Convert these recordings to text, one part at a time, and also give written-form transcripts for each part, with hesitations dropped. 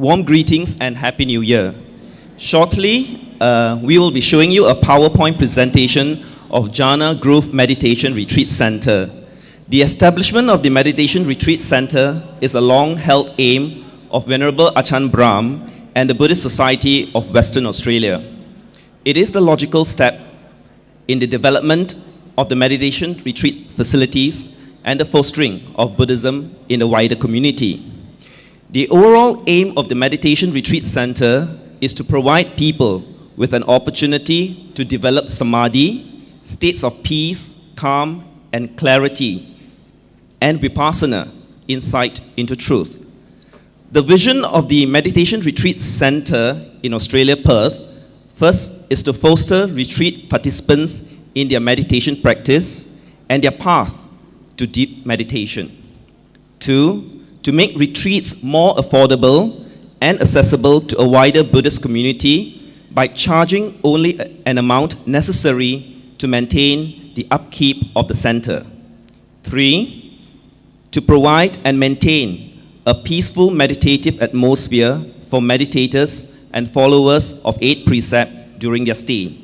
Warm greetings and Happy New Year. Shortly, we will be showing you a PowerPoint presentation of Jhana Grove Meditation Retreat Center. The establishment of the Meditation Retreat Center is a long-held aim of Venerable Ajahn Brahm and the Buddhist Society of Western Australia. It is the logical step in the development of the meditation retreat facilities and the fostering of Buddhism in the wider community. The overall aim of the Meditation Retreat Center is to provide people with an opportunity to develop samadhi, states of peace, calm, and clarity, and vipassana, insight into truth. The vision of the Meditation Retreat Center in Australia, Perth, first is to foster retreat participants in their meditation practice and their path to deep meditation. 2, to make retreats more affordable and accessible to a wider Buddhist community by charging only an amount necessary to maintain the upkeep of the center. 3, to provide and maintain a peaceful meditative atmosphere for meditators and followers of 8 precepts during their stay.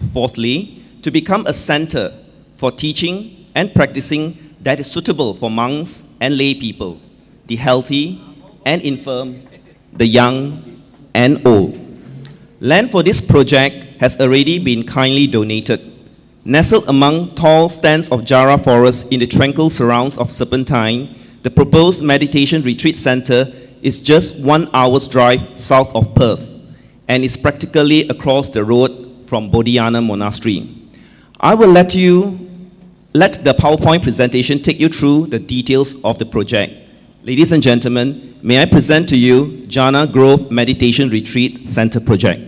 4thly, to become a center for teaching and practicing that is suitable for monks and lay people, the healthy and infirm, the young and old. Land for this project has already been kindly donated. Nestled among tall stands of Jara forest in the tranquil surrounds of Serpentine, the proposed Meditation Retreat Center is just 1 hour's drive south of Perth and is practically across the road from Bodhiana Monastery. I will let the PowerPoint presentation take you through the details of the project. Ladies and gentlemen, may I present to you Jhana Grove Meditation Retreat Center project.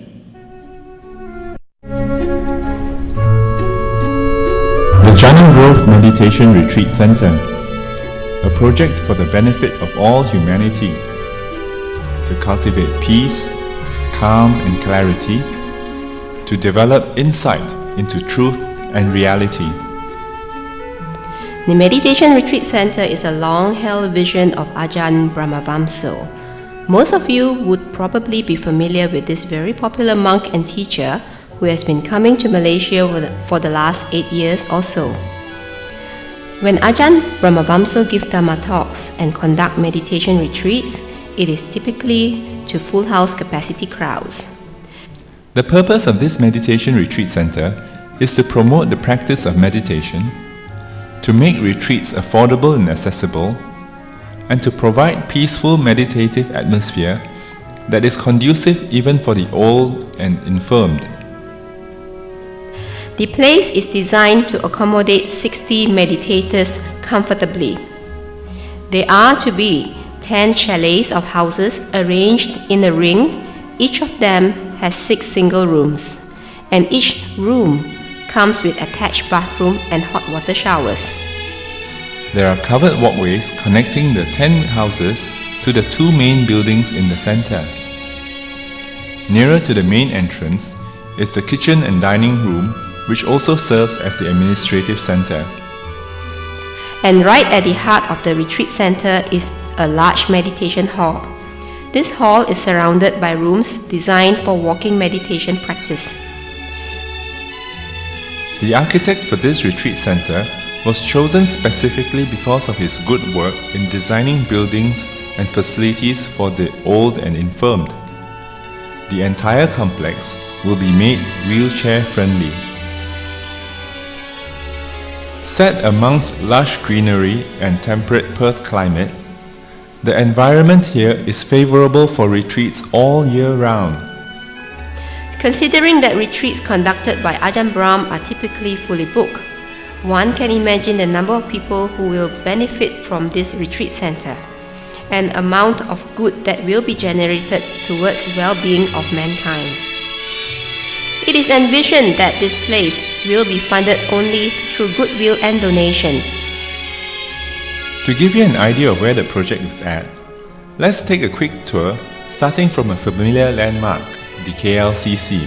The Ajahn Brahm Meditation Retreat Center, a project for the benefit of all humanity, to cultivate peace, calm and clarity, to develop insight into truth and reality. The Meditation Retreat Center is a long-held vision of Ajahn Brahm. Most of you would probably be familiar with this very popular monk and teacher who has been coming to Malaysia for the last 8 years or so. When Ajahn Brahm give Dharma talks and conduct meditation retreats, it is typically to full house capacity crowds. The purpose of this Meditation Retreat Center is to promote the practice of meditation, to make retreats affordable and accessible, and to provide peaceful meditative atmosphere that is conducive even for the old and infirmed. The place is designed to accommodate 60 meditators comfortably. There are to be 10 chalets of houses arranged in a ring. Each of them has 6 single rooms, and each room comes with attached bathroom and hot water showers. There are covered walkways connecting the 10 houses to the 2 main buildings in the center. Nearer to the main entrance is the kitchen and dining room, which also serves as the administrative center. And right at the heart of the retreat center is a large meditation hall. This hall is surrounded by rooms designed for walking meditation practice. The architect for this retreat center was chosen specifically because of his good work in designing buildings and facilities for the old and infirmed. The entire complex will be made wheelchair-friendly. Set amongst lush greenery and temperate Perth climate, the environment here is favorable for retreats all year round. Considering that retreats conducted by Ajahn Brahm are typically fully booked, one can imagine the number of people who will benefit from this retreat center, and amount of good that will be generated towards well-being of mankind. It is envisioned that this place will be funded only through goodwill and donations. To give you an idea of where the project is at, let's take a quick tour starting from a familiar landmark, the KLCC.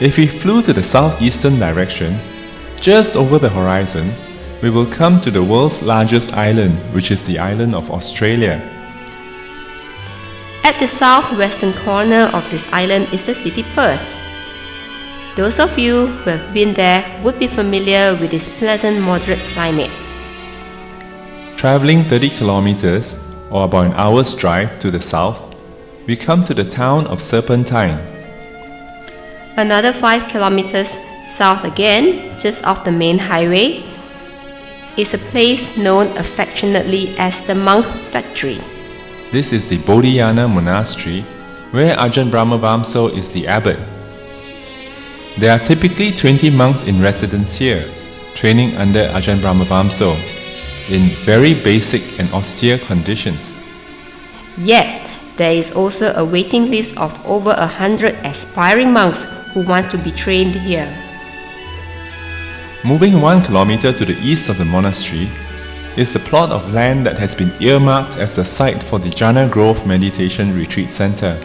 If we flew to the southeastern direction, just over the horizon, we will come to the world's largest island, which is the island of Australia. At the southwestern corner of this island is the city Perth. Those of you who have been there would be familiar with its pleasant moderate climate. Traveling 30 kilometers, or about an hour's drive to the south, we come to the town of Serpentine. Another 5 kilometers south again, just off the main highway, is a place known affectionately as the Monk Factory. This is the Bodhiyana Monastery, where Ajahn Brahm is the abbot. There are typically 20 monks in residence here, training under Ajahn Brahm in very basic and austere conditions. Yet, there is also a waiting list of over 100 aspiring monks who want to be trained here. Moving 1 kilometer to the east of the monastery is the plot of land that has been earmarked as the site for the Jhana Grove Meditation Retreat Center.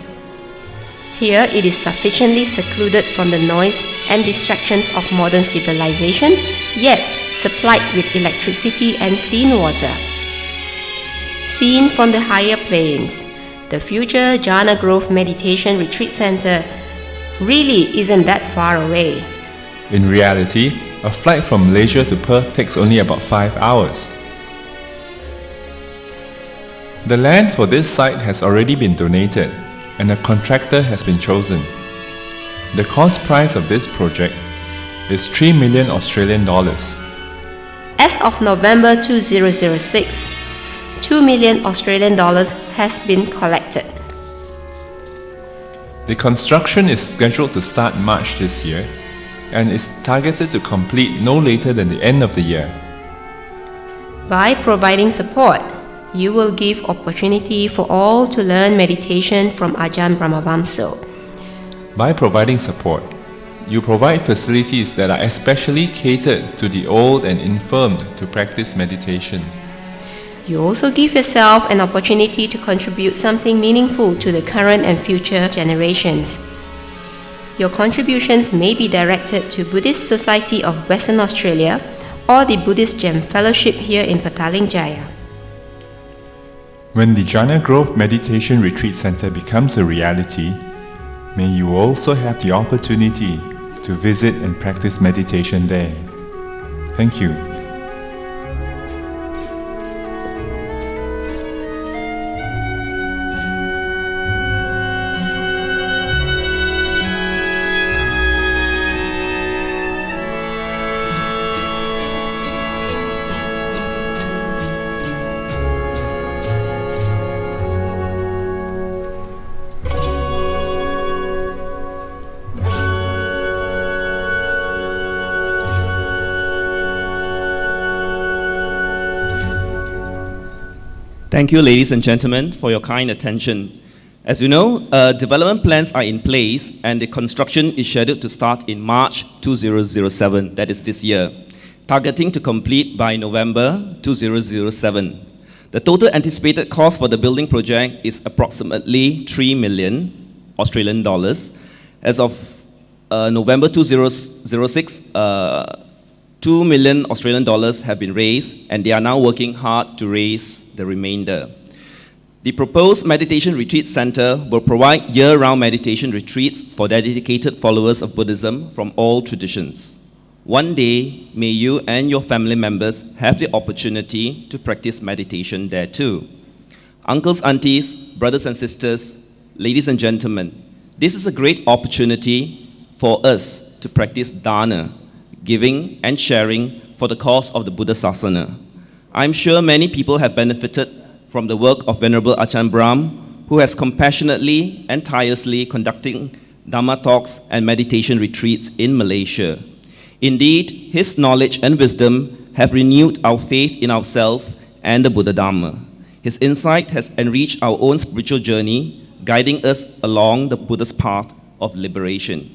Here it is sufficiently secluded from the noise and distractions of modern civilization, yet supplied with electricity and clean water. Seen from the higher plains, the future Jhana Grove Meditation Retreat Center really isn't that far away. In reality, a flight from Malaysia to Perth takes only about 5 hours. The land for this site has already been donated and a contractor has been chosen. The cost price of this project is 3 million Australian dollars. As of November 2006, 2 million Australian dollars has been collected. The construction is scheduled to start March this year and is targeted to complete no later than the end of the year. By providing support, you will give opportunity for all to learn meditation from Ajahn Brahm. By providing support, you provide facilities that are especially catered to the old and infirm to practice meditation. You also give yourself an opportunity to contribute something meaningful to the current and future generations. Your contributions may be directed to Buddhist Society of Western Australia or the Buddhist Gem Fellowship here in Petaling Jaya. When the Jhana Grove Meditation Retreat Center becomes a reality, may you also have the opportunity to visit and practice meditation there. Thank you. Thank you, ladies and gentlemen, for your kind attention. As you know, development plans are in place and the construction is scheduled to start in March 2007, that is this year, targeting to complete by November 2007. The total anticipated cost for the building project is approximately 3 million Australian dollars. As of November 2006, 2 million Australian dollars have been raised, and they are now working hard to raise the remainder. The proposed meditation retreat center will provide year-round meditation retreats for dedicated followers of Buddhism from all traditions. One day, may you and your family members have the opportunity to practice meditation there too. Uncles, aunties, brothers and sisters, ladies and gentlemen, this is a great opportunity for us to practice dana, giving and sharing for the cause of the Buddha Sasana. I'm sure many people have benefited from the work of Venerable Ajahn Brahm, who has compassionately and tirelessly conducting Dhamma talks and meditation retreats in Malaysia. Indeed, his knowledge and wisdom have renewed our faith in ourselves and the Buddha Dhamma. His insight has enriched our own spiritual journey, guiding us along the Buddha's path of liberation.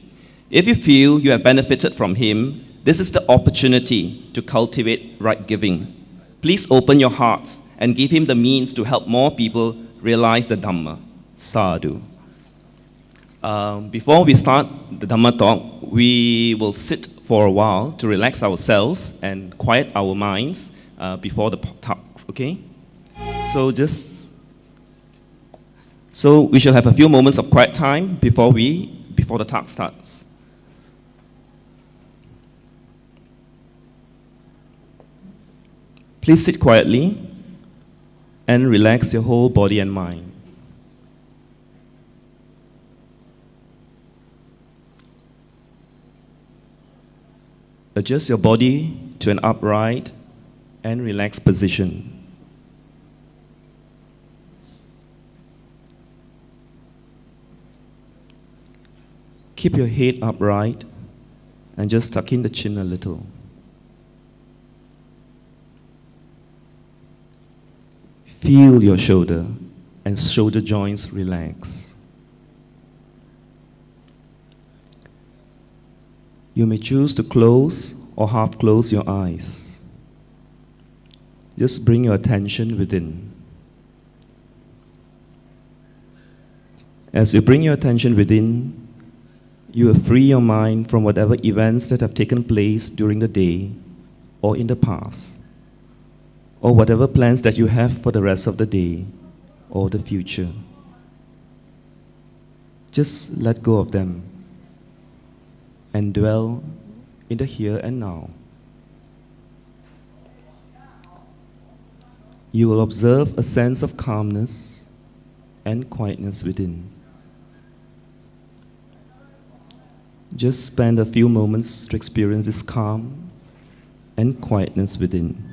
If you feel you have benefited from him, this is the opportunity to cultivate right giving. Please open your hearts and give him the means to help more people realize the Dhamma. Sadhu. Before we start the Dhamma talk, we will sit for a while to relax ourselves and quiet our minds before the talks, okay? So just So we shall have a few moments of quiet time before the talk starts. Please sit quietly and relax your whole body and mind. Adjust your body to an upright and relaxed position. Keep your head upright and just tuck in the chin a little. Feel your shoulder and shoulder joints relax. You may choose to close or half close your eyes. Just bring your attention within. As you bring your attention within, you will free your mind from whatever events that have taken place during the day or in the past, or whatever plans that you have for the rest of the day or the future. Just let go of them and dwell in the here and now. You will observe a sense of calmness and quietness within. Just spend a few moments to experience this calm and quietness within.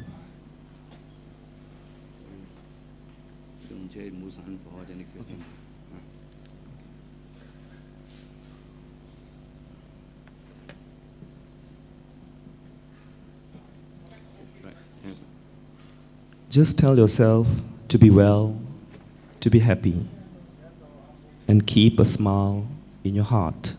Just tell yourself to be well, to be happy, and keep a smile in your heart.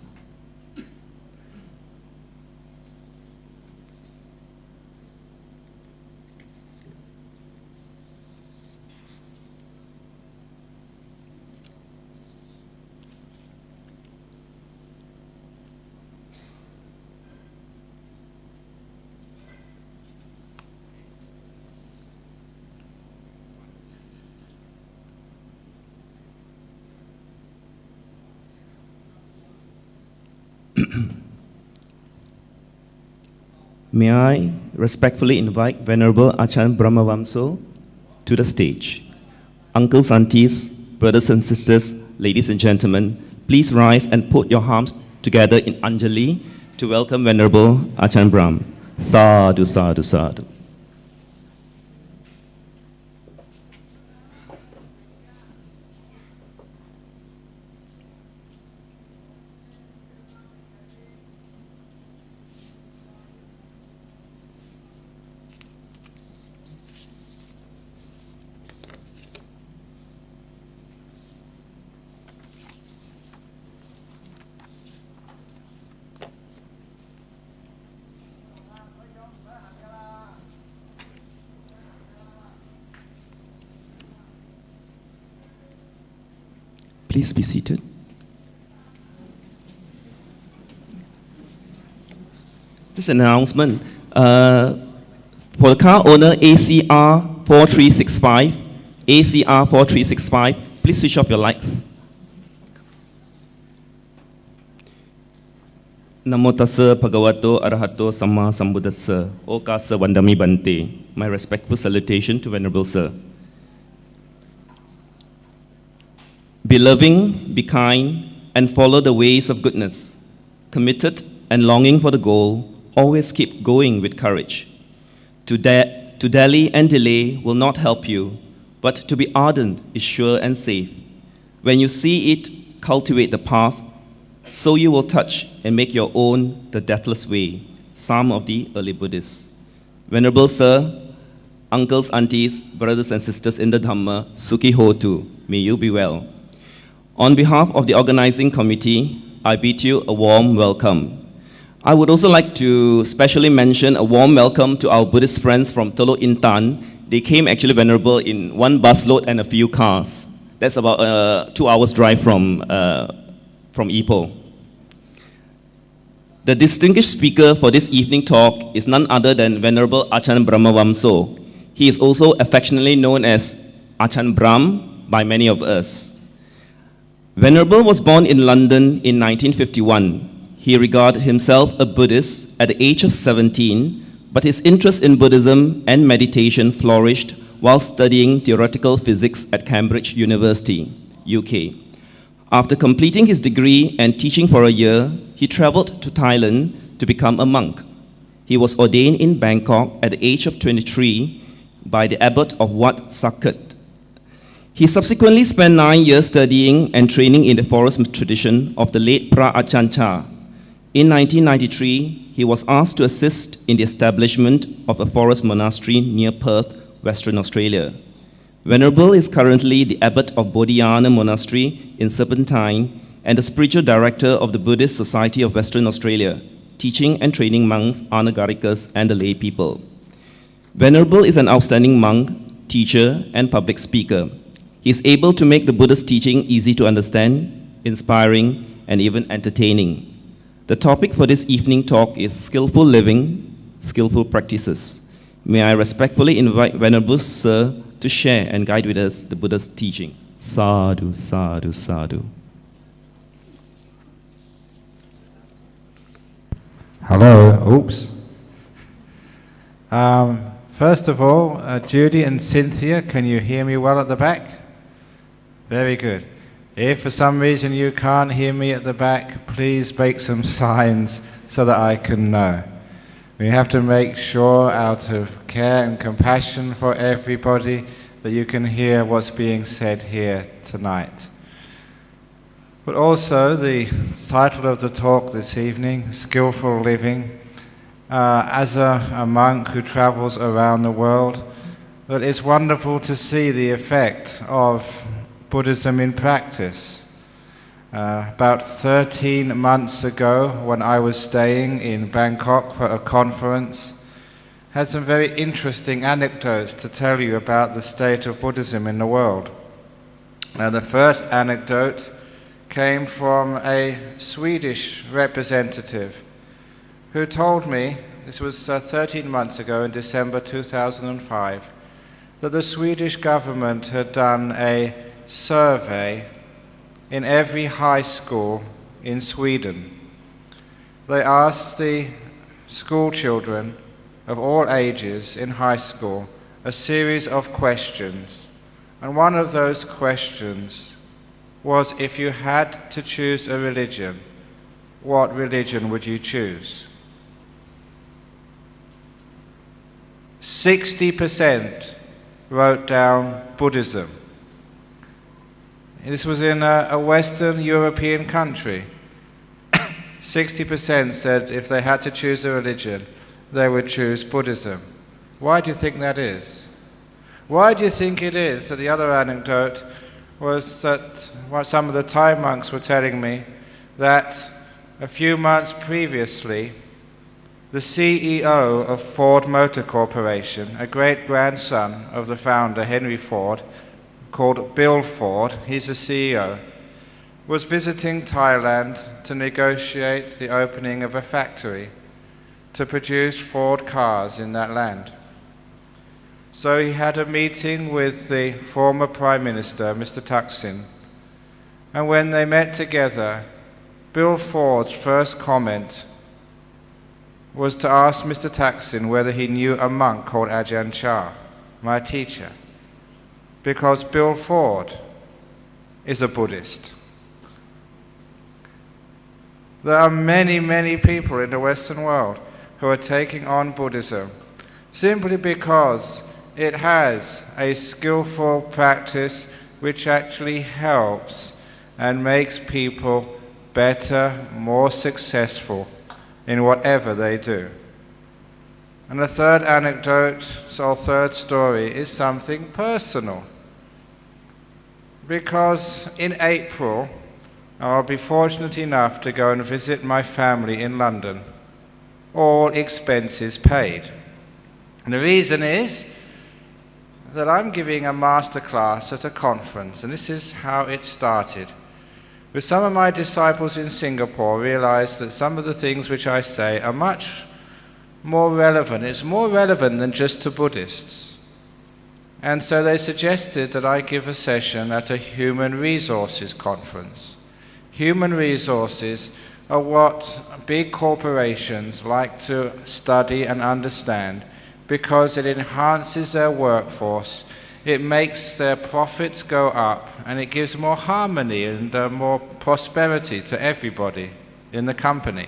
May I respectfully invite Venerable Ajahn Brahm to the stage. Uncles, aunties, brothers and sisters, ladies and gentlemen, please rise and put your arms together in Anjali to welcome Venerable Ajahn Brahm. Sadhu, sadhu, sadhu. Please be seated. Just an announcement. For the car owner ACR 4365, please switch off your lights. Namo tassa bhagavato arahato samma sambuddhassa. Okasa vandami bante. My respectful salutation to Venerable Sir. Be loving, be kind, and follow the ways of goodness. Committed and longing for the goal, always keep going with courage. To dally and delay will not help you, but to be ardent is sure and safe. When you see it, cultivate the path, so you will touch and make your own the deathless way, some of the early Buddhists. Venerable Sir, uncles, aunties, brothers and sisters in the Dhamma, Sukhi Hotu, may you be well. On behalf of the organizing committee, I bid you a warm welcome. I would also like to specially mention a warm welcome to our Buddhist friends from Teluk Intan. They came actually, Venerable, in one busload and a few cars. That's about a 2 hours drive from Ipoh. The distinguished speaker for this evening talk is none other than Venerable Ajahn Brahm. He is also affectionately known as Ajahn Brahm by many of us. Venerable was born in London in 1951. He regarded himself a Buddhist at the age of 17, but his interest in Buddhism and meditation flourished while studying theoretical physics at Cambridge University, UK. After completing his degree and teaching for a year, he traveled to Thailand to become a monk. He was ordained in Bangkok at the age of 23 by the abbot of Wat Saket. He subsequently spent 9 years studying and training in the forest tradition of the late Pra Ajahn Chah. In 1993, he was asked to assist in the establishment of a forest monastery near Perth, Western Australia. Venerable is currently the abbot of Bodhiana Monastery in Serpentine and the spiritual director of the Buddhist Society of Western Australia, teaching and training monks, anagarikas, and the lay people. Venerable is an outstanding monk, teacher, and public speaker. He is able to make the Buddha's teaching easy to understand, inspiring, and even entertaining. The topic for this evening talk is Skillful Living, Skillful Practices. May I respectfully invite Venerable Sir to share and guide with us the Buddha's teaching. Sadhu, sadhu, sadhu. Hello. Oops. First of all, Judy and Cynthia, can you hear me well at the back? Very good. If for some reason you can't hear me at the back, please make some signs so that I can know. We have to make sure, out of care and compassion for everybody, that you can hear what's being said here tonight. But also, the title of the talk this evening, Skillful Living, as a monk who travels around the world, that it's wonderful to see the effect of Buddhism in practice. About 13 months ago, when I was staying in Bangkok for a conference, had some very interesting anecdotes to tell you about the state of Buddhism in the world. Now, the first anecdote came from a Swedish representative who told me, this was 13 months ago in December 2005, that the Swedish government had done a survey in every high school in Sweden. They asked the school children of all ages in high school a series of questions. And one of those questions was, if you had to choose a religion, what religion would you choose? 60% wrote down Buddhism. This was in a Western European country. 60% said if they had to choose a religion, they would choose Buddhism. Why do you think that is? Why do you think it is that the other anecdote was that what some of the Thai monks were telling me, that a few months previously, the CEO of Ford Motor Corporation, a great-grandson of the founder, Henry Ford, called Bill Ford, he's the CEO, was visiting Thailand to negotiate the opening of a factory to produce Ford cars in that land. So he had a meeting with the former Prime Minister, Mr. Thaksin, and when they met together, Bill Ford's first comment was to ask Mr. Thaksin whether he knew a monk called Ajahn Chah, my teacher, because Bill Ford is a Buddhist. There are many, many people in the Western world who are taking on Buddhism simply because it has a skillful practice which actually helps and makes people better, more successful in whatever they do. And the third anecdote, or third story, is something personal. Because in April, I'll be fortunate enough to go and visit my family in London, all expenses paid. And the reason is that I'm giving a master class at a conference, and this is how it started. With some of my disciples in Singapore realized that some of the things which I say are much more relevant. It's more relevant than just to Buddhists. And so they suggested that I give a session at a human resources conference. Human resources are what big corporations like to study and understand because it enhances their workforce, it makes their profits go up, and it gives more harmony and more prosperity to everybody in the company.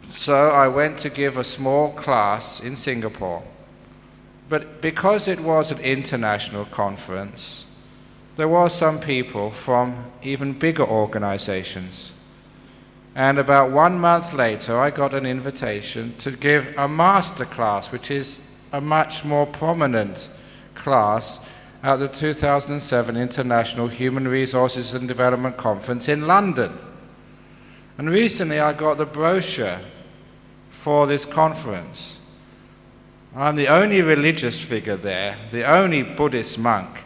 So I went to give a small class in Singapore. But because it was an international conference, there were some people from even bigger organizations. And about 1 month later, I got an invitation to give a master class, which is a much more prominent class at the 2007 International Human Resources and Development Conference in London. And recently I got the brochure for this conference. I'm the only religious figure there, the only Buddhist monk,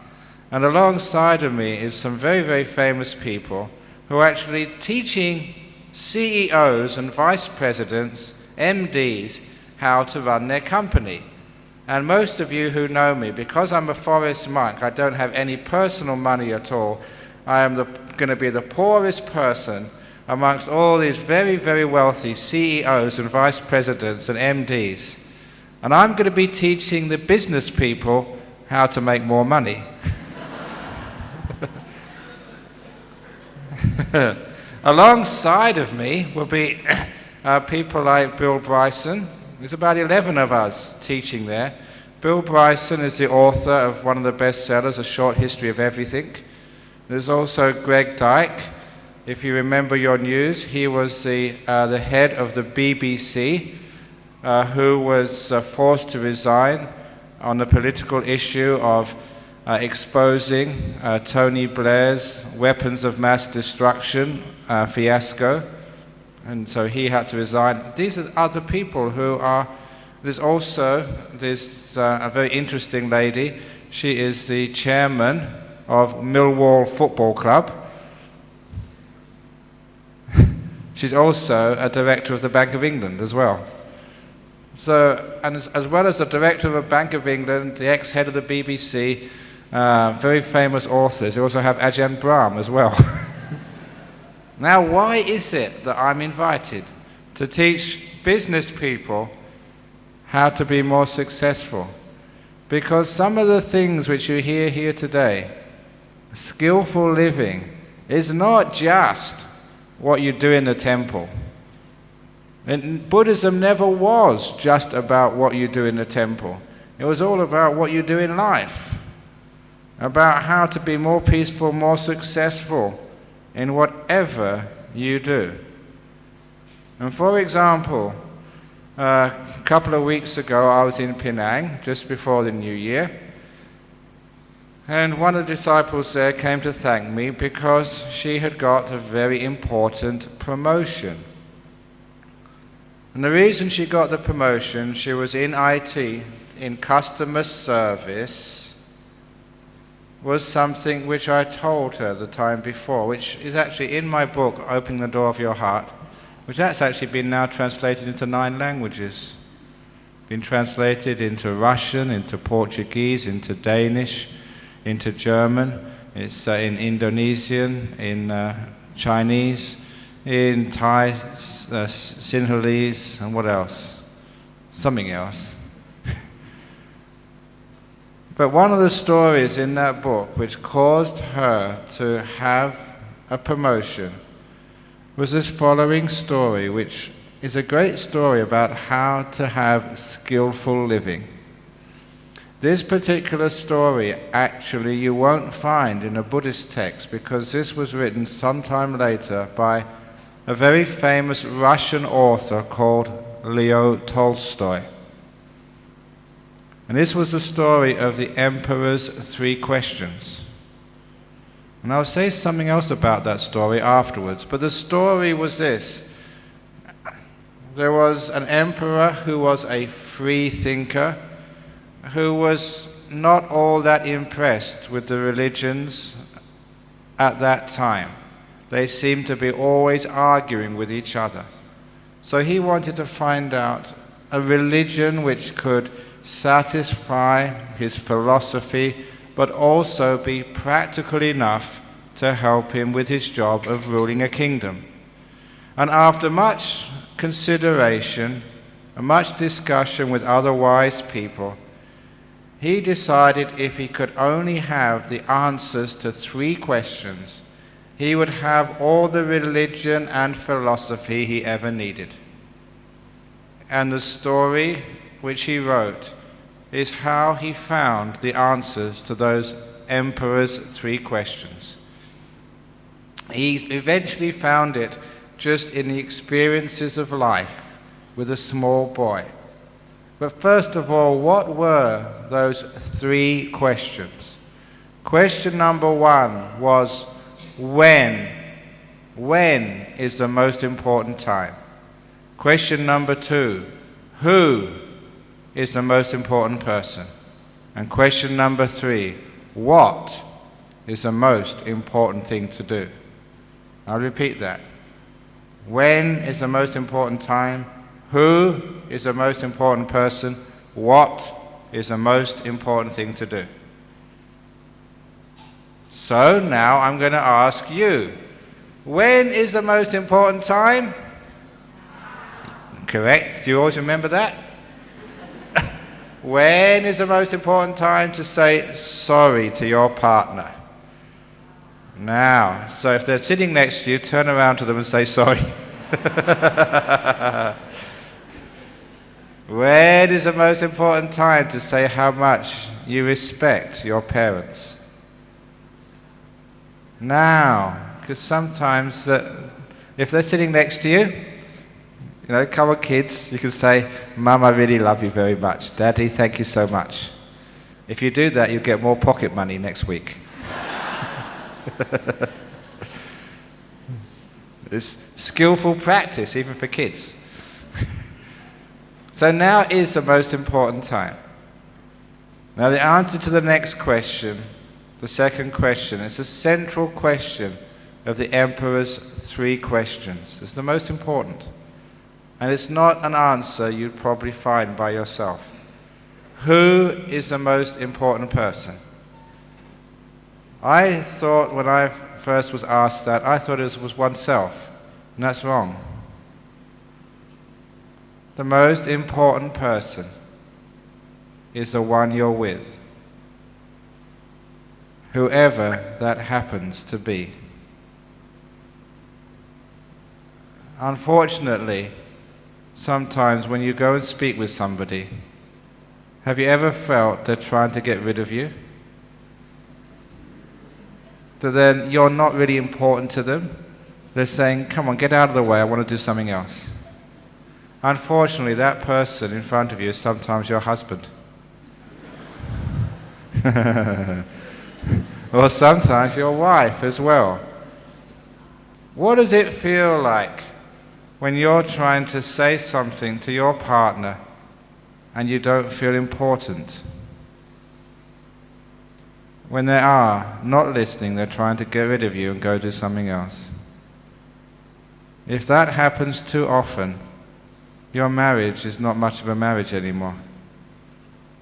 and alongside of me is some very, very famous people who are actually teaching CEOs and vice presidents, MDs, how to run their company. And most of you who know me, because I'm a forest monk, I don't have any personal money at all. I am going to be the poorest person amongst all these very, very wealthy CEOs and vice presidents and MDs. And I'm going to be teaching the business people how to make more money. Alongside of me will be people like Bill Bryson. There's about 11 of us teaching there. Bill Bryson is the author of one of the bestsellers, A Short History of Everything. There's also Greg Dyke. If you remember your news, he was the head of the BBC, who was forced to resign on the political issue of exposing Tony Blair's weapons of mass destruction fiasco, and so he had to resign. These are other people who are. There's also a very interesting lady. She is the chairman of Millwall Football Club. She's also a director of the Bank of England as well. So, and as well as the director of the Bank of England, the ex-head of the BBC, very famous authors, you also have Ajahn Brahm as well. Now, why is it that I'm invited to teach business people how to be more successful? Because some of the things which you hear here today, skillful living, is not just what you do in the temple. And Buddhism never was just about what you do in the temple. It was all about what you do in life, about how to be more peaceful, more successful in whatever you do. And for example, a couple of weeks ago I was in Penang, just before the New Year, and one of the disciples there came to thank me because she had got a very important promotion. And the reason she got the promotion, she was in IT, in customer service, was something which I told her the time before, which is actually in my book, Opening the Door of Your Heart, which that's actually been now translated into 9 languages. Been translated into Russian, into Portuguese, into Danish, into German, it's in Indonesian, in Chinese, in Thai, Sinhalese, and what else? Something else. But one of the stories in that book which caused her to have a promotion was this following story, which is a great story about how to have skillful living. This particular story, actually, you won't find in a Buddhist text because this was written sometime later by a very famous Russian author called Leo Tolstoy. And this was the story of the Emperor's 3 questions. And I'll say something else about that story afterwards, but the story was this. There was an emperor who was a free thinker, who was not all that impressed with the religions at that time. They seemed to be always arguing with each other. So he wanted to find out a religion which could satisfy his philosophy, but also be practical enough to help him with his job of ruling a kingdom. And after much consideration and much discussion with other wise people, he decided if he could only have the answers to 3 questions, he would have all the religion and philosophy he ever needed. And the story which he wrote is how he found the answers to those emperor's 3 questions. He eventually found it just in the experiences of life with a small boy. But first of all, what were those 3 questions? Question number 1 was, when? When is the most important time? Question number 2, who is the most important person? And question number 3, what is the most important thing to do? I'll repeat that. When is the most important time? Who is the most important person? What is the most important thing to do? So now I'm going to ask you, when is the most important time? Correct. Do you always remember that? When is the most important time to say sorry to your partner? Now, so if they're sitting next to you, turn around to them and say sorry. When is the most important time to say how much you respect your parents? Now, because sometimes if they're sitting next to you, come on kids, you can say, Mum, I really love you very much. Daddy, thank you so much. If you do that, you'll get more pocket money next week. It's skillful practice, even for kids. So now is the most important time. Now the answer to the next question, the second question, is the central question of the Emperor's 3 questions. It's the most important. And it's not an answer you'd probably find by yourself. Who is the most important person? I thought when I first was asked that, I thought it was oneself. And that's wrong. The most important person is the one you're with, whoever that happens to be. Unfortunately, sometimes when you go and speak with somebody, have you ever felt they're trying to get rid of you? That then you're not really important to them. They're saying, come on, get out of the way, I want to do something else. Unfortunately, that person in front of you is sometimes your husband. Or sometimes your wife as well. What does it feel like when you're trying to say something to your partner and you don't feel important? When they are not listening, they're trying to get rid of you and go do something else. If that happens too often, your marriage is not much of a marriage anymore.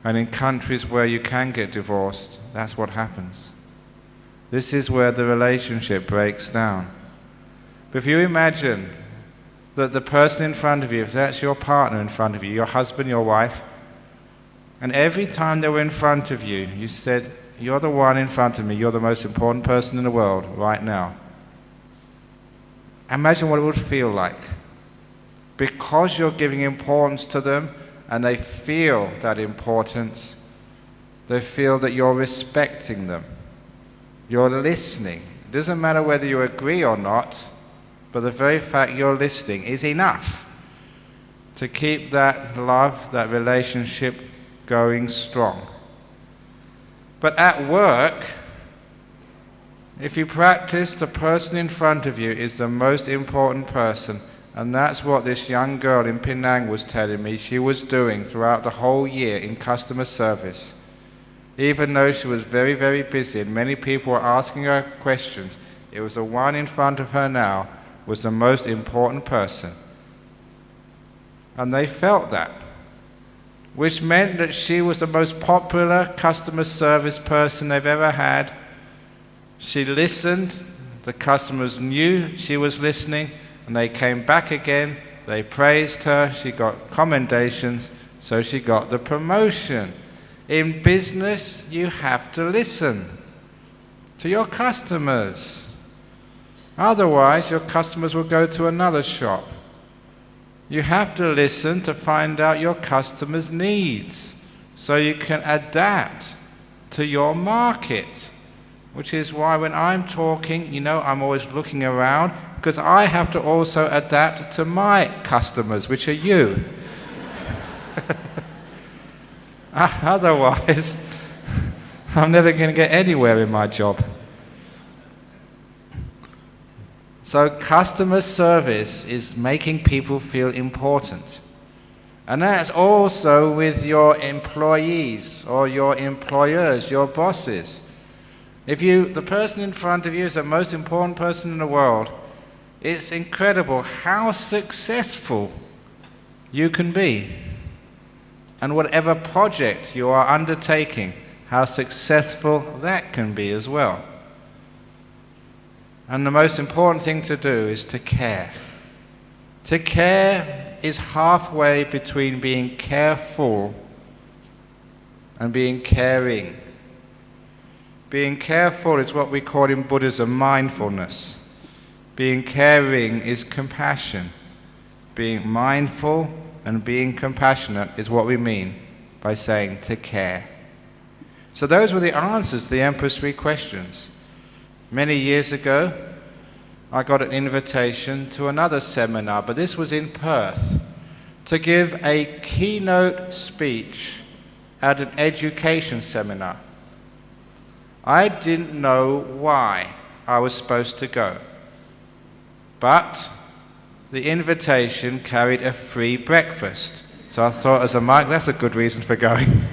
And in countries where you can get divorced, that's what happens. This is where the relationship breaks down. But if you imagine that the person in front of you, if that's your partner in front of you, your husband, your wife, and every time they were in front of you, you said, you're the one in front of me, you're the most important person in the world right now. Imagine what it would feel like. Because you're giving importance to them and they feel that importance, they feel that you're respecting them. You're listening. It doesn't matter whether you agree or not, but the very fact you're listening is enough to keep that love, that relationship going strong. But at work, if you practice, the person in front of you is the most important person. And that's what this young girl in Penang was telling me she was doing throughout the whole year in customer service. Even though she was very, very busy and many people were asking her questions, it was the one in front of her now was the most important person. And they felt that. which meant that she was the most popular customer service person they've ever had. She listened, the customers knew she was listening, and they came back again, they praised her, she got commendations, so she got the promotion. In business, you have to listen to your customers. Otherwise, your customers will go to another shop. You have to listen to find out your customers' needs so you can adapt to your market. Which is why when I'm talking, you know, I'm always looking around because I have to also adapt to my customers, which are you. Otherwise, I'm never going to get anywhere in my job. So customer service is making people feel important. And that's also with your employees or your employers, your bosses. If the person in front of you is the most important person in the world, it's incredible how successful you can be. And whatever project you are undertaking, how successful that can be as well. And the most important thing to do is to care. To care is halfway between being careful and being caring. Being careful is what we call in Buddhism mindfulness. Being caring is compassion. Being mindful and being compassionate is what we mean by saying to care. So those were the answers to the Emperor's 3 questions. Many years ago, I got an invitation to another seminar, but this was in Perth, to give a keynote speech at an education seminar. I didn't know why I was supposed to go, but the invitation carried a free breakfast. So I thought, as a monk, that's a good reason for going.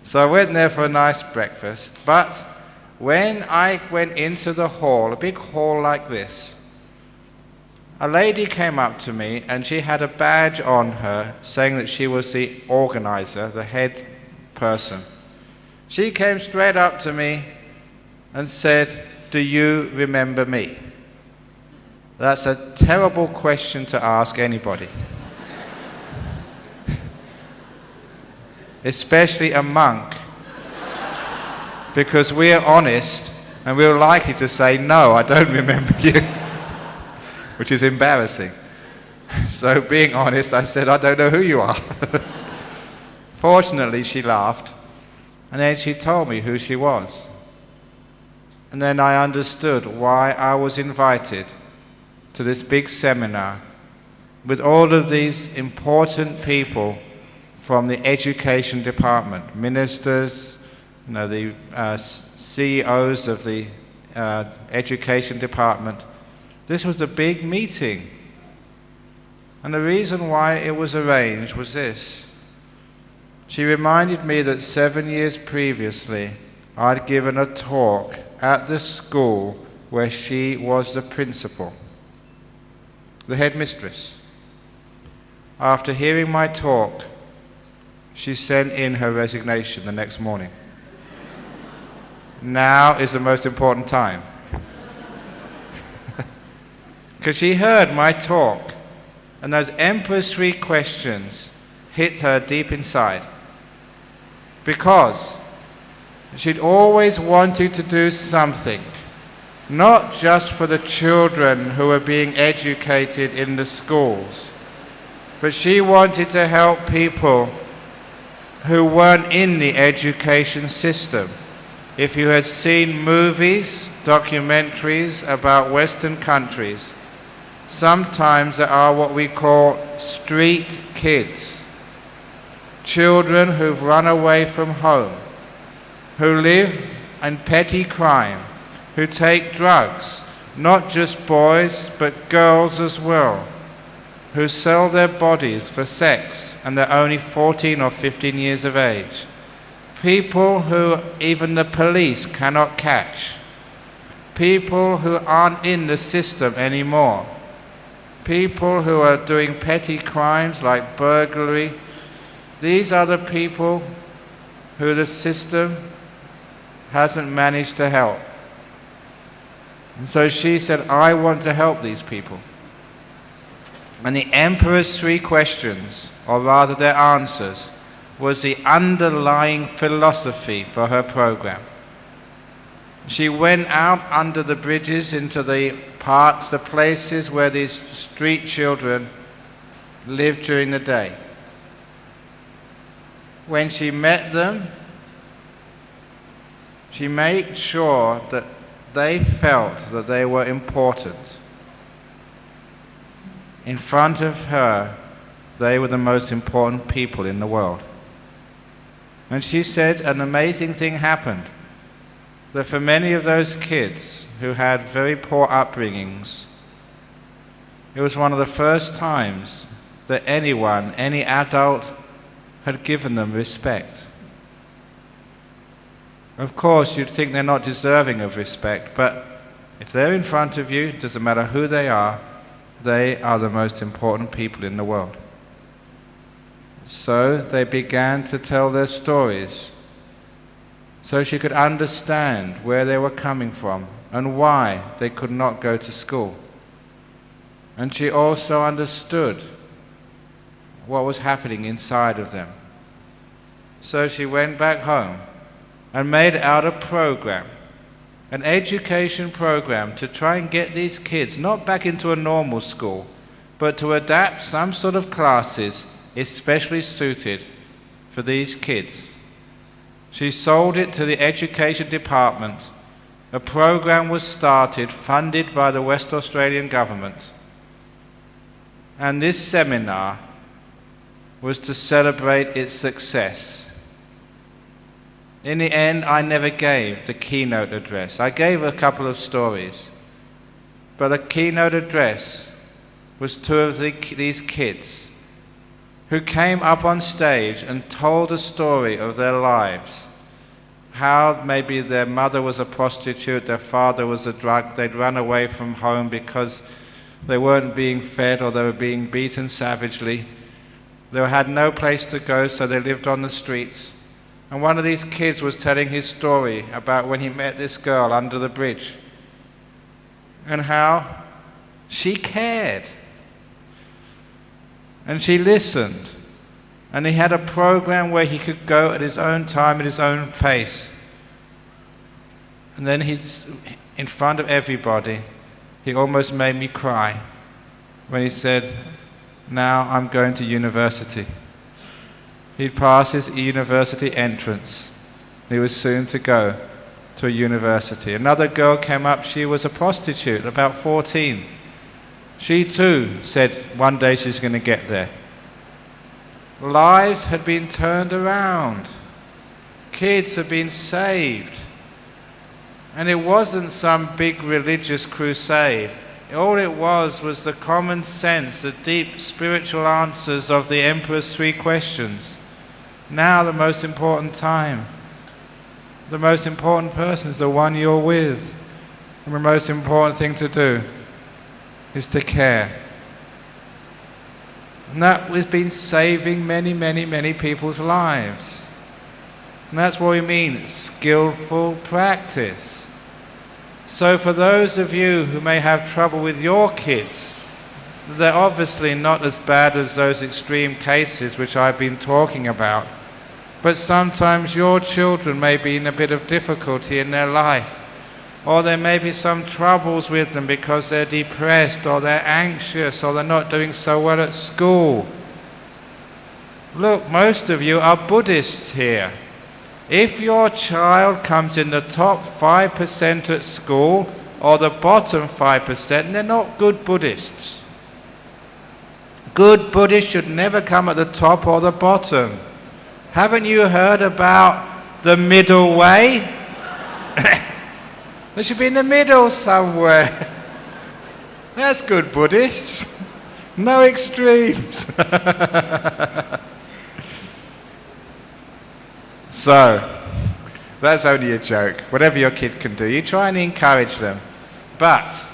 So I went there for a nice breakfast, but when I went into the hall, a big hall like this, a lady came up to me and she had a badge on her saying that she was the organizer, the head person. She came straight up to me and said, "Do you remember me?" That's a terrible question to ask anybody. Especially a monk. Because we're honest and we're likely to say, "No, I don't remember you," which is embarrassing. So being honest, I said, "I don't know who you are." Fortunately, she laughed. And then she told me who she was. And then I understood why I was invited to this big seminar with all of these important people from the education department, ministers, the CEOs of the education department. This was a big meeting. And the reason why it was arranged was this. She reminded me that 7 years previously, I'd given a talk at the school where she was the principal, the headmistress. After hearing my talk, she sent in her resignation the next morning. Now is the most important time. Because she heard my talk, and those Emperor's 3 questions hit her deep inside. Because she'd always wanted to do something, not just for the children who were being educated in the schools, but she wanted to help people who weren't in the education system. If you had seen movies, documentaries about Western countries, sometimes there are what we call street kids. Children who've run away from home, who live in petty crime, who take drugs, not just boys but girls as well, who sell their bodies for sex and they're only 14 or 15 years of age. People who even the police cannot catch. People who aren't in the system anymore. people who are doing petty crimes like burglary, these are the people who the system hasn't managed to help. And so she said, I want to help these people. And the Emperor's 3 questions, or rather their answers, was the underlying philosophy for her program. She went out under the bridges into the parts, the places where these street children lived during the day. When she met them, she made sure that they felt that they were important. In front of her, they were the most important people in the world. And she said an amazing thing happened. That for many of those kids who had very poor upbringings, it was one of the first times that anyone, any adult, had given them respect. Of course, you'd think they're not deserving of respect, but if they're in front of you, it doesn't matter who they are the most important people in the world. So they began to tell their stories, so she could understand where they were coming from and why they could not go to school. And she also understood what was happening inside of them. So she went back home and made out a program, an education program, to try and get these kids not back into a normal school, but to adapt some sort of classes especially suited for these kids. She sold it to the education department. A program was started, funded by the West Australian government. And this seminar was to celebrate its success. In the end, I never gave the keynote address. I gave a couple of stories. But the keynote address was 2 of these kids who came up on stage and told a story of their lives. How maybe their mother was a prostitute, their father was a drug, they'd run away from home because they weren't being fed or they were being beaten savagely. They had no place to go, so they lived on the streets. And one of these kids was telling his story about when he met this girl under the bridge and how she cared. And she listened. And he had a program where he could go at his own time, at his own pace. And then in front of everybody, he almost made me cry when he said, now I'm going to university. He'd passed his university entrance. He was soon to go to a university. Another girl came up. She was a prostitute, about 14. She too said one day she's going to get there. Lives had been turned around. Kids had been saved. And it wasn't some big religious crusade. All it was the common sense, the deep spiritual answers of the Emperor's 3 questions. Now the most important time. The most important person is the one you're with. And the most important thing to do is to care. And that has been saving many, many, many people's lives. And that's what we mean, skillful practice. So for those of you who may have trouble with your kids, they're obviously not as bad as those extreme cases which I've been talking about. But sometimes your children may be in a bit of difficulty in their life. Or there may be some troubles with them because they're depressed or they're anxious or they're not doing so well at school. Look, most of you are Buddhists here. If your child comes in the top 5% at school or the bottom 5%, they're not good Buddhists. Good Buddhists should never come at the top or the bottom. Haven't you heard about the middle way? They should be in the middle somewhere. That's good Buddhists. No extremes. So, that's only a joke. Whatever your kid can do, you try and encourage them. But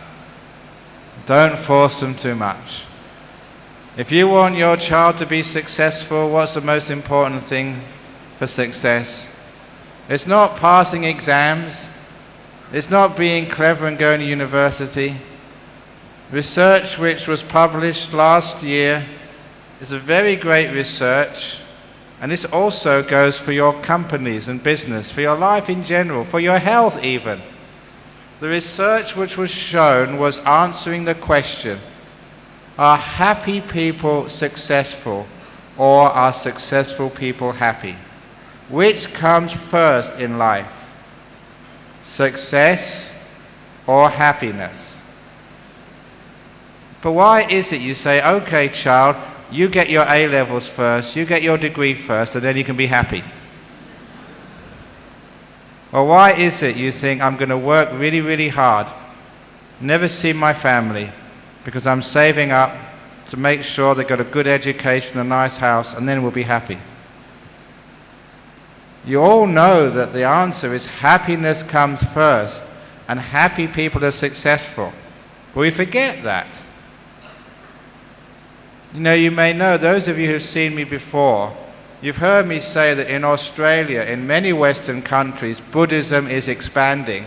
Don't force them too much. If you want your child to be successful, what's the most important thing for success? It's not passing exams. It's not being clever and going to university. Research which was published last year is a very great research, and this also goes for your companies and business, for your life in general, for your health even. The research which was shown was answering the question, are happy people successful, or are successful people happy? Which comes first in life? Success or happiness? But why is it you say, okay child, you get your A levels first, you get your degree first, and then you can be happy? Or why is it you think, I'm going to work really, really hard, never see my family, because I'm saving up to make sure they got a good education, a nice house, and then we'll be happy? You all know that the answer is happiness comes first, and happy people are successful. But we forget that. You know, you may know, those of you who've seen me before, you've heard me say that in Australia, in many Western countries, Buddhism is expanding.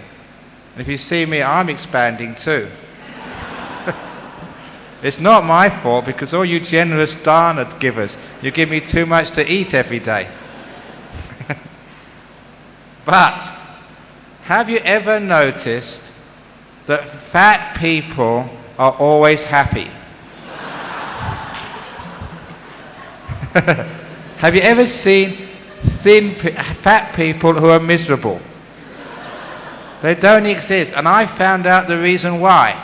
And if you see me, I'm expanding too. It's not my fault, because all you generous dana givers, you give me too much to eat every day. But have you ever noticed that fat people are always happy? Have you ever seen fat people who are miserable? They don't exist, and I found out the reason why.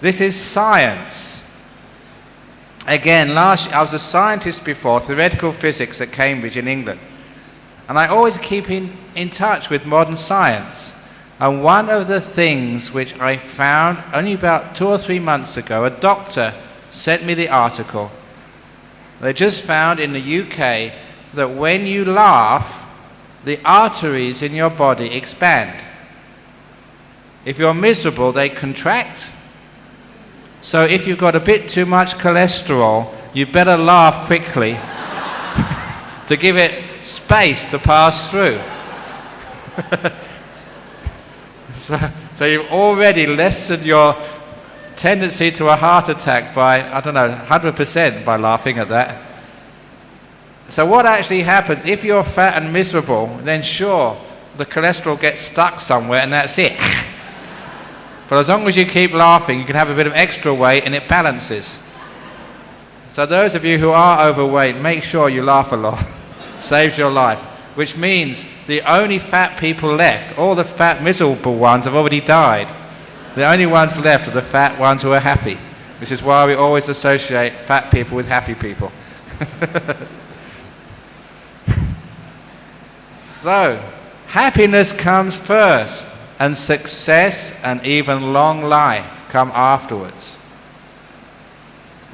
This is science. Again, last year, I was a scientist before, theoretical physics at Cambridge in England. And I always keep in touch with modern science. And one of the things which I found only about 2 or 3 months ago, a doctor sent me the article. They just found in the UK that when you laugh, the arteries in your body expand. If you're miserable, they contract. So if you've got a bit too much cholesterol, you better laugh quickly to give it space to pass through. So you've already lessened your tendency to a heart attack by, 100% by laughing at that. So what actually happens, if you're fat and miserable, then sure, the cholesterol gets stuck somewhere and that's it. But as long as you keep laughing, you can have a bit of extra weight and it balances. So those of you who are overweight, make sure you laugh a lot. Saves your life. Which means the only fat people left, all the fat miserable ones have already died. The only ones left are the fat ones who are happy, which is why we always associate fat people with happy people. So, happiness comes first, and success and even long life come afterwards.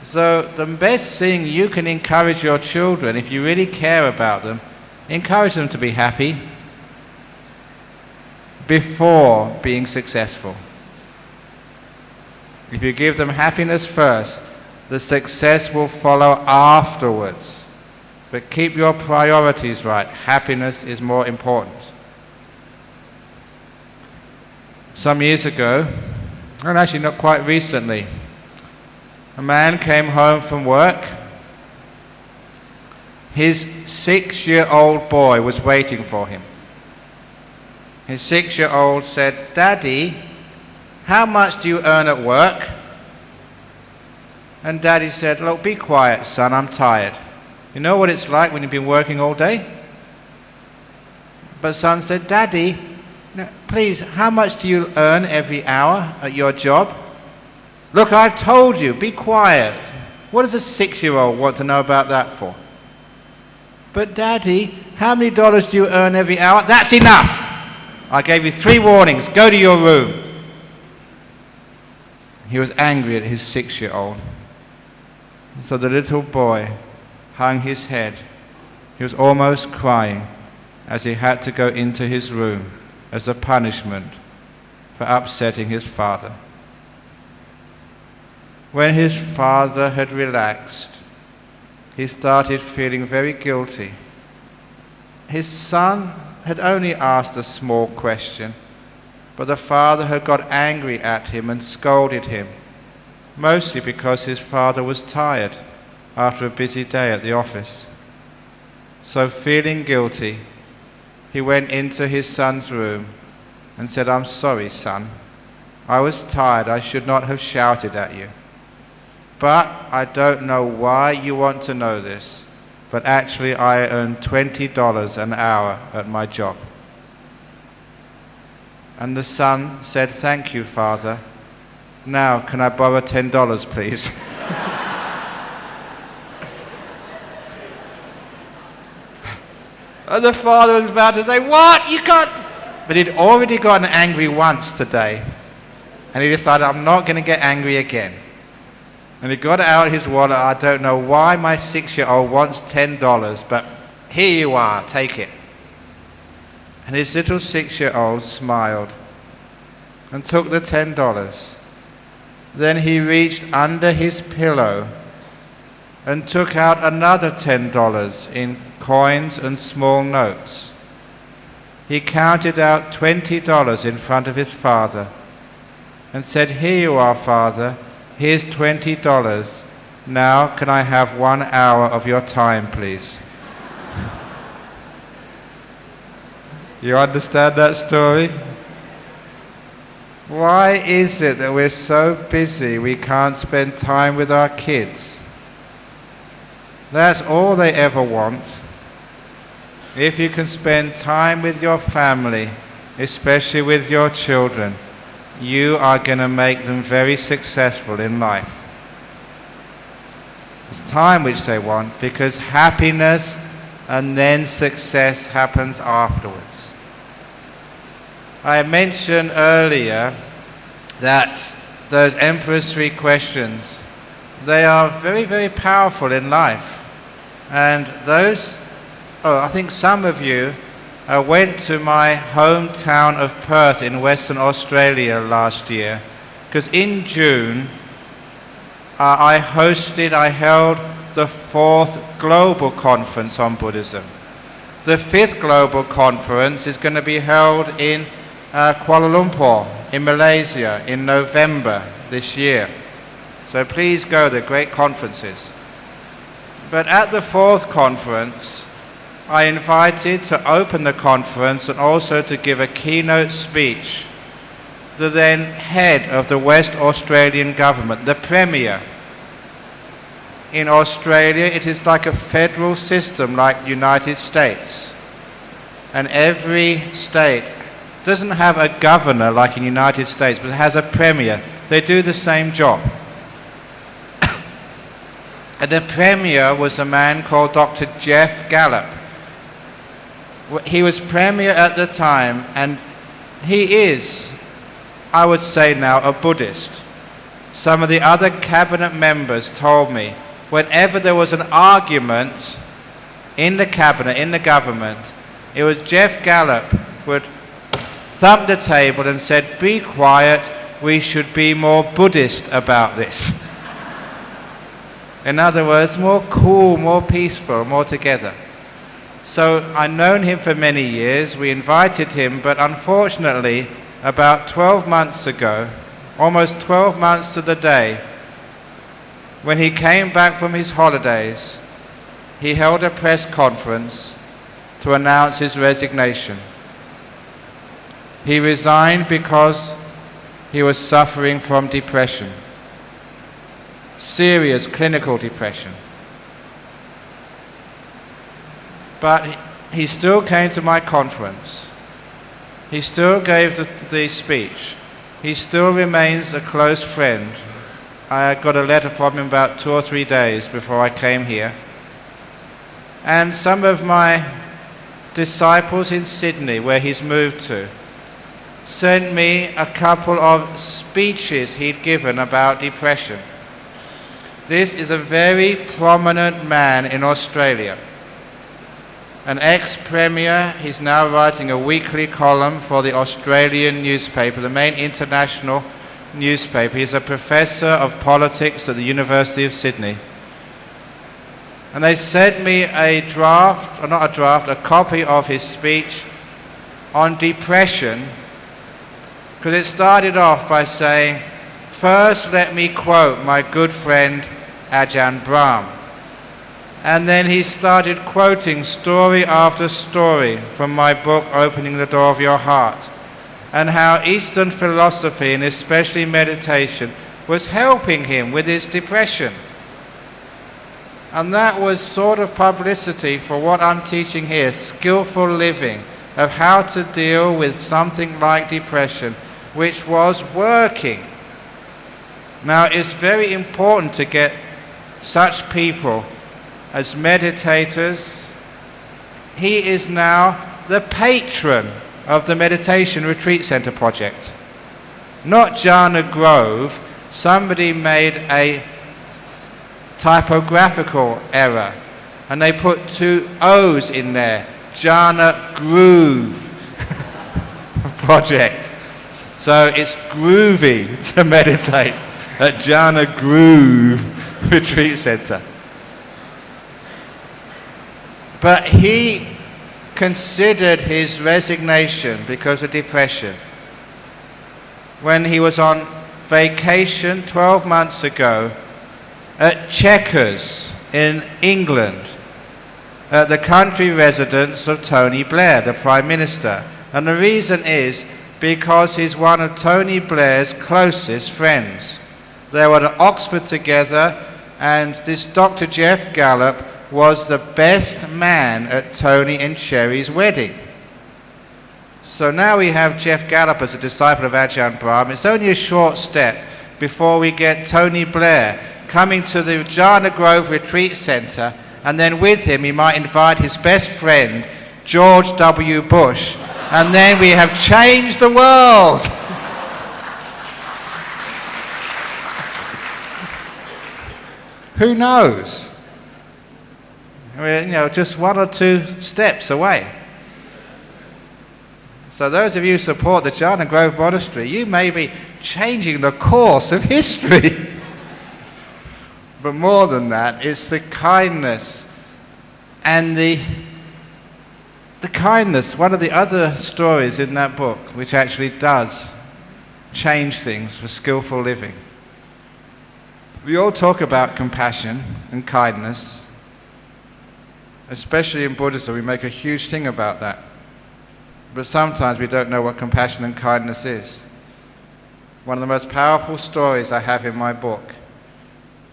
So, the best thing you can encourage your children, if you really care about them, encourage them to be happy before being successful. If you give them happiness first, the success will follow afterwards. But keep your priorities right. Happiness is more important. Some years ago, and actually not quite recently, a man came home from work. His 6-year-old boy was waiting for him. His 6-year-old said, "Daddy, how much do you earn at work?" And Daddy said, "Look, be quiet, son, I'm tired. You know what it's like when you've been working all day?" But son said, "Daddy, no, please, how much do you earn every hour at your job?" "Look, I've told you, be quiet. What does a 6-year-old want to know about that for?" "But Daddy, how many dollars do you earn every hour?" "That's enough. I gave you 3 warnings. Go to your room." He was angry at his 6-year-old. So the little boy hung his head. He was almost crying as he had to go into his room as a punishment for upsetting his father. When his father had relaxed, he started feeling very guilty. His son had only asked a small question, but the father had got angry at him and scolded him, mostly because his father was tired after a busy day at the office. So feeling guilty, he went into his son's room and said, "I'm sorry, son. I was tired. I should not have shouted at you. But I don't know why you want to know this, but actually I earn $20 an hour at my job." And the son said, "Thank you, Father. Now, can I borrow $10, please?" And the father was about to say, "What? You can't." But he'd already gotten angry once today. And he decided, "I'm not going to get angry again." And he got out his wallet. "I don't know why my 6-year-old wants $10, but here you are, take it." And his little 6-year-old smiled and took the $10. Then he reached under his pillow and took out another $10 in coins and small notes. He counted out $20 in front of his father and said, "Here you are, Father. Here's $20. Now can I have 1 hour of your time, please?" You understand that story? Why is it that we're so busy we can't spend time with our kids? That's all they ever want. If you can spend time with your family, especially with your children, you are going to make them very successful in life. It's time which they want, because happiness and then success happens afterwards. I mentioned earlier that those Emperor's 3 questions, they are very, very powerful in life. And those, I think some of you went to my hometown of Perth in Western Australia last year, because in June I held the 4th Global Conference on Buddhism. The 5th Global Conference is going to be held in Kuala Lumpur in Malaysia in November this year. So please go, they're great conferences. But at the 4th conference, I invited to open the conference and also to give a keynote speech the then head of the West Australian government, the Premier. In Australia, it is like a federal system like the United States. And every state doesn't have a governor like in the United States, but it has a Premier. They do the same job. And the Premier was a man called Dr. Jeff Gallup. He was Premier at the time, and he is, I would say now, a Buddhist. Some of the other cabinet members told me whenever there was an argument in the cabinet, in the government, it was Jeff Gallup would thump the table and said, "Be quiet, we should be more Buddhist about this." In other words, more cool, more peaceful, more together. So I've known him for many years. We invited him, but unfortunately, about 12 months ago, almost 12 months to the day, when he came back from his holidays, he held a press conference to announce his resignation. He resigned because he was suffering from depression, serious clinical depression. But he still came to my conference. He still gave the speech. He still remains a close friend. I got a letter from him about 2 or 3 days before I came here. And some of my disciples in Sydney, where he's moved to, sent me a couple of speeches he'd given about depression. This is a very prominent man in Australia. An ex-premier, he's now writing a weekly column for the Australian newspaper, the main international newspaper. He's a professor of politics at the University of Sydney. And they sent me a copy of his speech on depression, because it started off by saying, first let me quote my good friend Ajahn Brahm. And then he started quoting story after story from my book, Opening the Door of Your Heart, and how Eastern philosophy, and especially meditation, was helping him with his depression. And that was sort of publicity for what I'm teaching here, skillful living, of how to deal with something like depression, which was working. Now, it's very important to get such people as meditators. He is now the patron of the Meditation Retreat Center project. Not Jhana Grove. Somebody made a typographical error and they put 2 O's in there. Jhana Groove project. So it's groovy to meditate at Jhana Groove Retreat Center. But he considered his resignation because of depression when he was on vacation 12 months ago at Chequers in England, at the country residence of Tony Blair, the Prime Minister. And the reason is because he's one of Tony Blair's closest friends. They were at Oxford together, and this Dr. Jeff Gallup was the best man at Tony and Sherry's wedding. So now we have Jeff Gallup as a disciple of Ajahn Brahm. It's only a short step before we get Tony Blair coming to the Jhana Grove Retreat Center, and then with him he might invite his best friend, George W. Bush, and then we have changed the world. Who knows? We're, just 1 or 2 steps away. So those of you who support the Jhana Grove Monastery, you may be changing the course of history. But more than that, it's the kindness and the kindness. One of the other stories in that book, which actually does change things for skillful living. We all talk about compassion and kindness. Especially in Buddhism, we make a huge thing about that. But sometimes we don't know what compassion and kindness is. One of the most powerful stories I have in my book.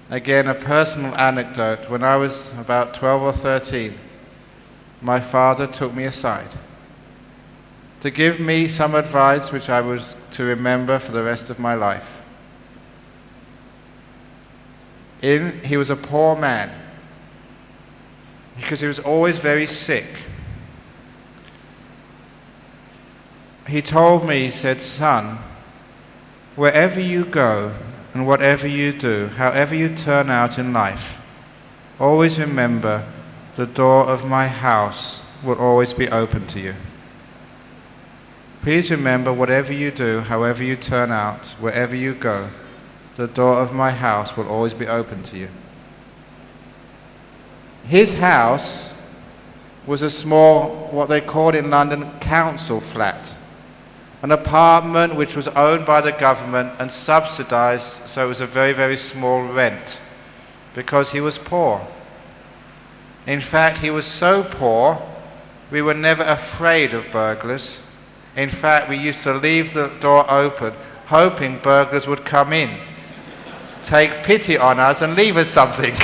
Again, a personal anecdote. When I was about 12 or 13, my father took me aside to give me some advice which I was to remember for the rest of my life. He was a poor man, because he was always very sick. He told me, he said, son, wherever you go and whatever you do, however you turn out in life, always remember the door of my house will always be open to you. Please remember, whatever you do, however you turn out, wherever you go, the door of my house will always be open to you. His house was a small, what they called in London, council flat. An apartment which was owned by the government and subsidized, so it was a very, very small rent, because he was poor. In fact, he was so poor, we were never afraid of burglars. In fact, we used to leave the door open, hoping burglars would come in, take pity on us and leave us something.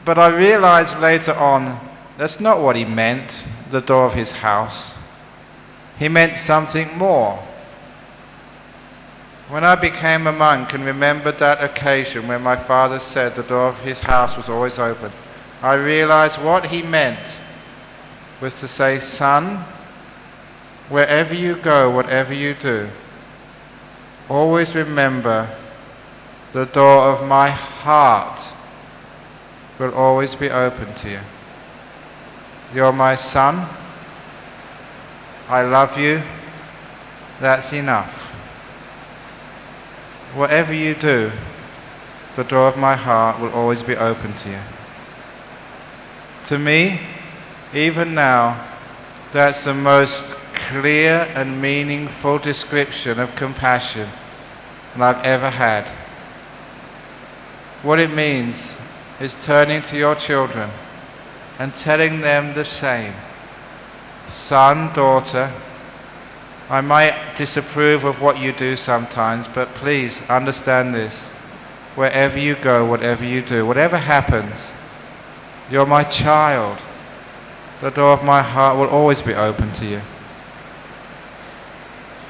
But I realized later on, that's not what he meant, the door of his house. He meant something more. When I became a monk and remembered that occasion when my father said the door of his house was always open, I realized what he meant was to say, son, wherever you go, whatever you do, always remember the door of my heart will always be open to you. You're my son, I love you, that's enough. Whatever you do, the door of my heart will always be open to you. To me, even now, that's the most clear and meaningful description of compassion that I've ever had. What it means is turning to your children and telling them the same. Son, daughter, I might disapprove of what you do sometimes, but please understand this. Wherever you go, whatever you do, whatever happens, you're my child. The door of my heart will always be open to you.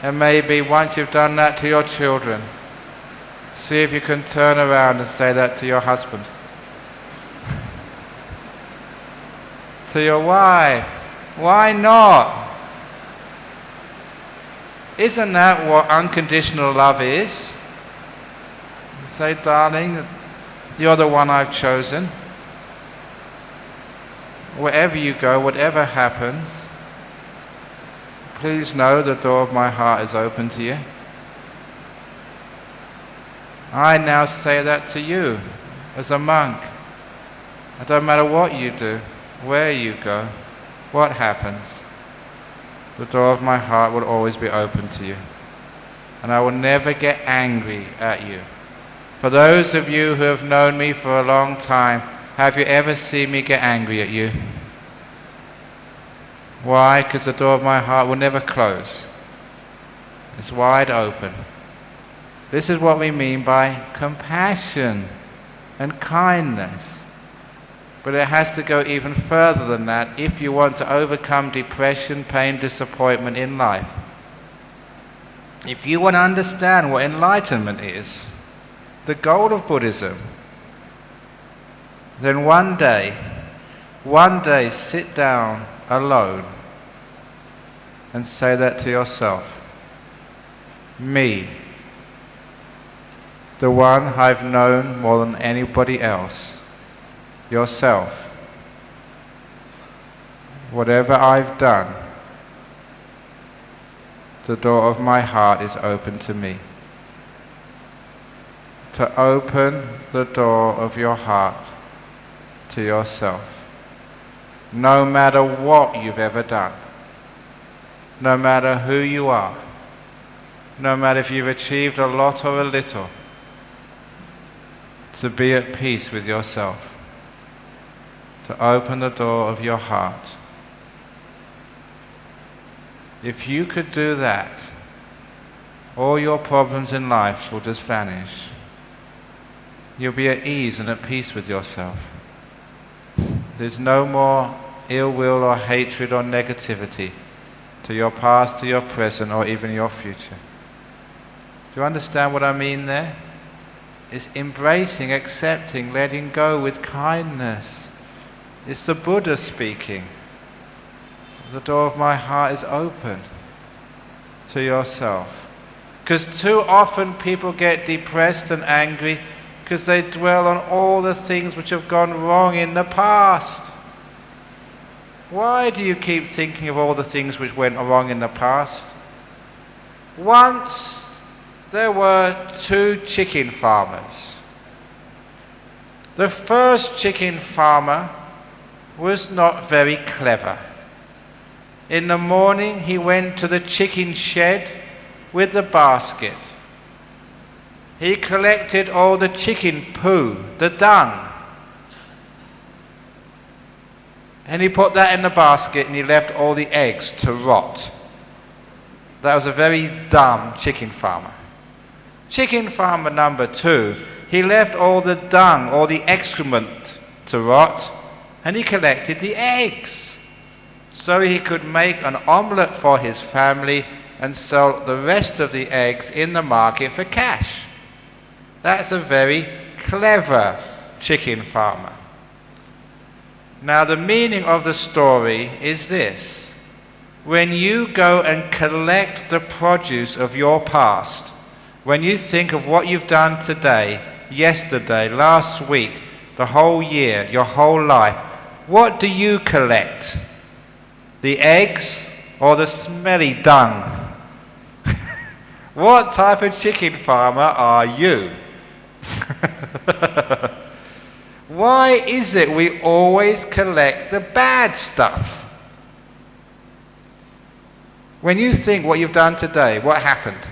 And maybe once you've done that to your children, see if you can turn around and say that to your husband. To your wife. Why not? Isn't that what unconditional love is? Say, darling, you're the one I've chosen. Wherever you go, whatever happens, please know the door of my heart is open to you. I now say that to you as a monk. It doesn't matter what you do, where you go, what happens. The door of my heart will always be open to you. And I will never get angry at you. For those of you who have known me for a long time, have you ever seen me get angry at you? Why? Because the door of my heart will never close. It's wide open. This is what we mean by compassion and kindness. But it has to go even further than that if you want to overcome depression, pain, disappointment in life. If you want to understand what enlightenment is, the goal of Buddhism, then one day sit down alone and say that to yourself. Me, the one I've known more than anybody else. Yourself. Whatever I've done, the door of my heart is open to me. To open the door of your heart to yourself. No matter what you've ever done, no matter who you are, no matter if you've achieved a lot or a little, to be at peace with yourself. To open the door of your heart. If you could do that, all your problems in life will just vanish. You'll be at ease and at peace with yourself. There's no more ill will or hatred or negativity to your past, to your present, or even your future. Do you understand what I mean there? It's embracing, accepting, letting go with kindness. It's the Buddha speaking. The door of my heart is open to yourself. Because too often people get depressed and angry because they dwell on all the things which have gone wrong in the past. Why do you keep thinking of all the things which went wrong in the past? Once there were 2 chicken farmers. The first chicken farmer was not very clever. In the morning he went to the chicken shed with the basket. He collected all the chicken poo, the dung, and he put that in the basket and he left all the eggs to rot. That was a very dumb chicken farmer. Chicken farmer number 2, he left all the dung, all the excrement to rot, and he collected the eggs so he could make an omelette for his family and sell the rest of the eggs in the market for cash. That's a very clever chicken farmer. Now the meaning of the story is this. When you go and collect the produce of your past, when you think of what you've done today, yesterday, last week, the whole year, your whole life, what do you collect? The eggs or the smelly dung? What type of chicken farmer are you? Why is it we always collect the bad stuff? When you think what you've done today, what happened?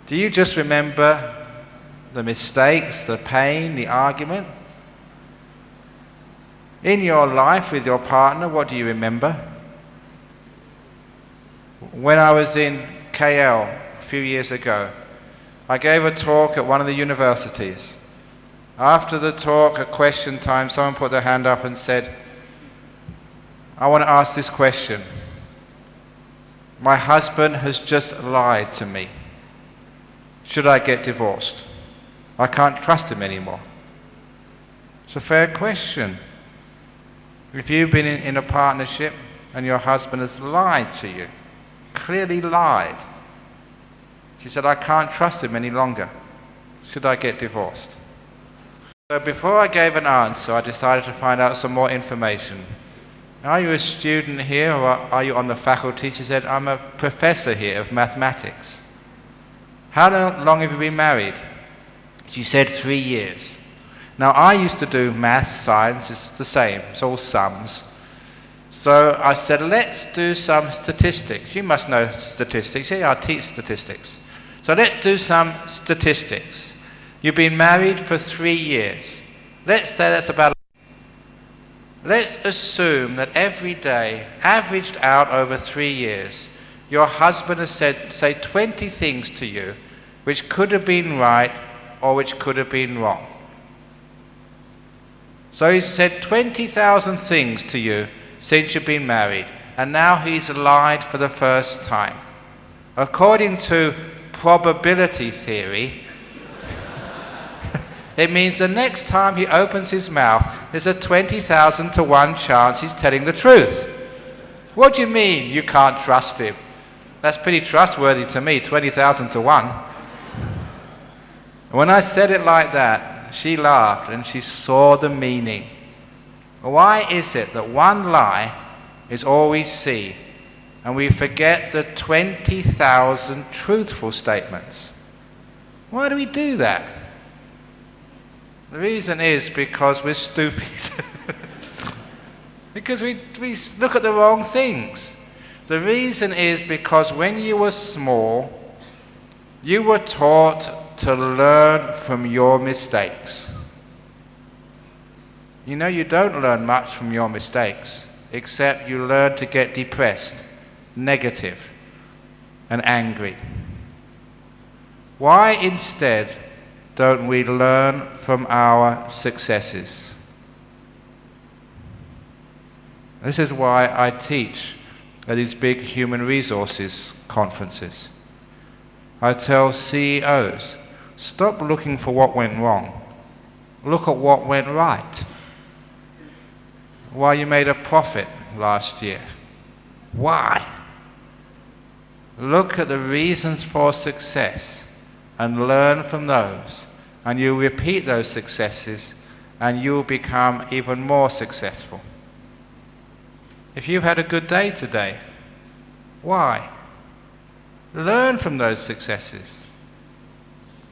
Do you just remember the mistakes, the pain, the argument? In your life with your partner, what do you remember? When I was in KL a few years ago, I gave a talk at one of the universities. After the talk, at question time, someone put their hand up and said, I want to ask this question. My husband has just lied to me. Should I get divorced? I can't trust him anymore. It's a fair question. If you've been in a partnership and your husband has lied to you, clearly lied, she said, I can't trust him any longer. Should I get divorced? So before I gave an answer, I decided to find out some more information. Are you a student here or are you on the faculty? She said, I'm a professor here of mathematics. How long have you been married? She said 3 years. Now I used to do math, science, it's the same, it's all sums. So I said, let's do some statistics. You must know statistics. Yeah, I teach statistics. So let's do some statistics. You've been married for 3 years. Let's say that's about... Let's assume that every day, averaged out over 3 years, your husband has said, say, 20 things to you which could have been right or which could have been wrong. So he's said 20,000 things to you since you've been married, and now he's lied for the first time. According to probability theory, it means the next time he opens his mouth, there's a 20,000 to 1 chance he's telling the truth. What do you mean you can't trust him? That's pretty trustworthy to me, 20,000 to 1. When I said it like that, she laughed and she saw the meaning. Why is it that one lie is all we see and we forget the 20,000 truthful statements? Why do we do that? The reason is because we're stupid. Because we look at the wrong things. The reason is because when you were small, you were taught to learn from your mistakes. You know, you don't learn much from your mistakes, except you learn to get depressed, negative, and angry. Why instead don't we learn from our successes? This is why I teach at these big human resources conferences. I tell CEOs, stop looking for what went wrong. Look at what went right. Why you made a profit last year. Why? Look at the reasons for success and learn from those. And you repeat those successes and you'll become even more successful. If you've had a good day today, why? Learn from those successes.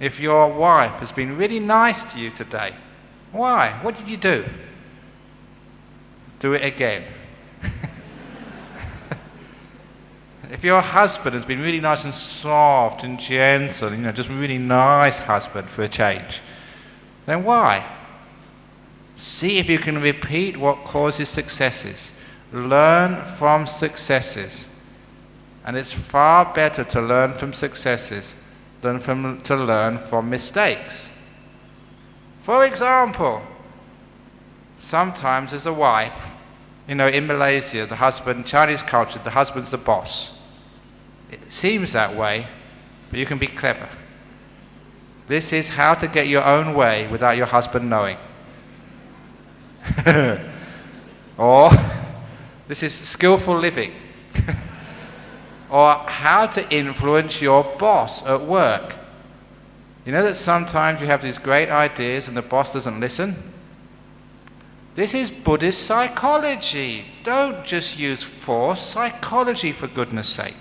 If your wife has been really nice to you today, why? What did you do? Do it again. If your husband has been really nice and soft and gentle, just a really nice husband for a change, then why? See if you can repeat what causes successes. Learn from successes. And it's far better to learn from successes than to learn from mistakes. For example, sometimes as a wife, in Malaysia, the husband, Chinese culture, the husband's the boss. It seems that way, but you can be clever. This is how to get your own way without your husband knowing. Or, this is skillful living. Or how to influence your boss at work. You know that sometimes you have these great ideas and the boss doesn't listen? This is Buddhist psychology. Don't just use force, psychology for goodness sake.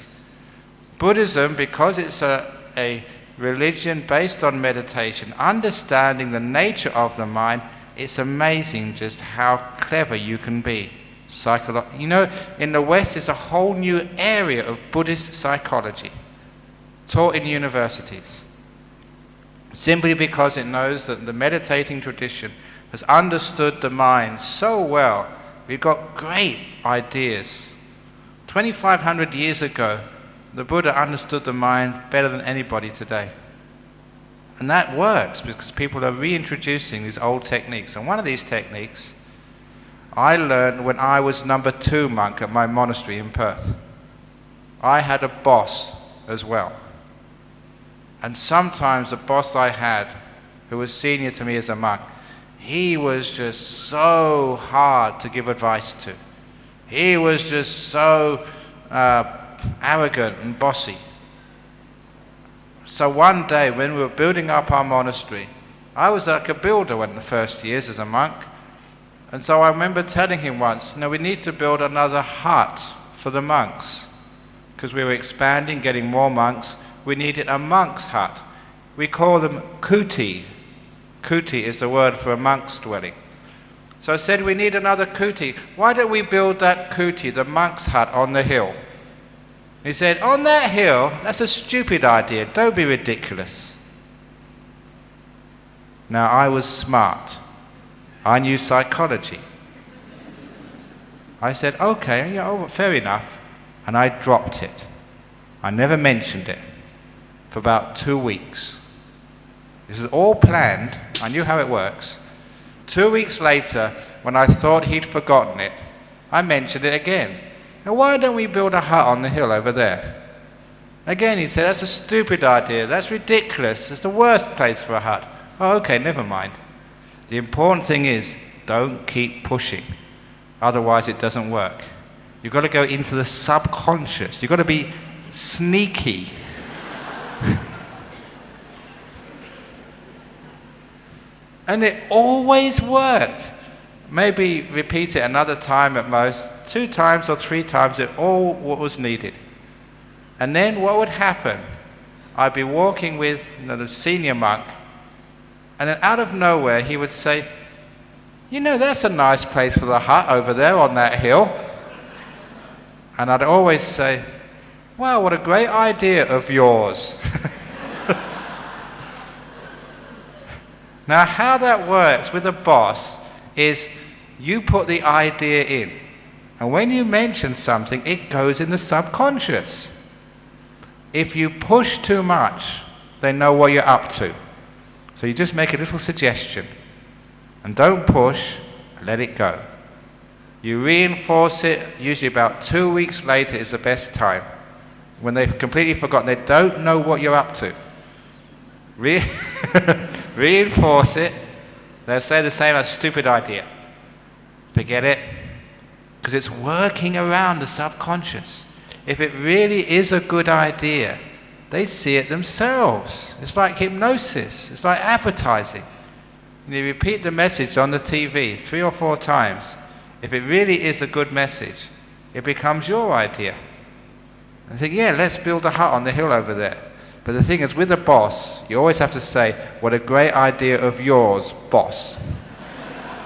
Buddhism, because it's a religion based on meditation, understanding the nature of the mind, it's amazing just how clever you can be. You know, in the West there's a whole new area of Buddhist psychology taught in universities, simply because it knows that the meditating tradition has understood the mind so well. We've got great ideas. 2,500 years ago, the Buddha understood the mind better than anybody today. And that works because people are reintroducing these old techniques. And one of these techniques I learned when I was number 2 monk at my monastery in Perth. I had a boss as well. And sometimes the boss I had, who was senior to me as a monk, he was just so hard to give advice to. He was just so arrogant and bossy. So one day when we were building up our monastery, I was like a builder in the first years as a monk. And so I remember telling him once, we need to build another hut for the monks. Because we were expanding, getting more monks. We needed a monk's hut. We call them kuti. Kuti is the word for a monk's dwelling. So I said, we need another kuti. Why don't we build that kuti, the monk's hut, on the hill? He said, on that hill? That's a stupid idea. Don't be ridiculous. Now, I was smart. I knew psychology. I said, okay, fair enough. And I dropped it. I never mentioned it for about 2 weeks. This is all planned. I knew how it works. 2 weeks later, when I thought he'd forgotten it, I mentioned it again. Now, why don't we build a hut on the hill over there? Again, he said, that's a stupid idea. That's ridiculous. It's the worst place for a hut. Oh, okay, never mind. The important thing is, don't keep pushing. Otherwise, it doesn't work. You've got to go into the subconscious. You've got to be sneaky. And it always worked. Maybe repeat it another time at most. 2 times or 3 times, it all what was needed. And then what would happen? I'd be walking with the senior monk, and then out of nowhere he would say, that's a nice place for the hut over there on that hill. And I'd always say, wow, what a great idea of yours. Now, how that works with a boss is you put the idea in. And when you mention something, it goes in the subconscious. If you push too much, they know what you're up to. So you just make a little suggestion. And don't push, let it go. You reinforce it, usually about 2 weeks later is the best time. When they've completely forgotten, they don't know what you're up to. Reinforce it. They'll say the same, a stupid idea. Forget it. Because it's working around the subconscious. If it really is a good idea, they see it themselves. It's like hypnosis. It's like advertising. And you repeat the message on the TV 3 or 4 times. If it really is a good message, it becomes your idea. And think, let's build a hut on the hill over there. But the thing is, with a boss, you always have to say, what a great idea of yours, boss.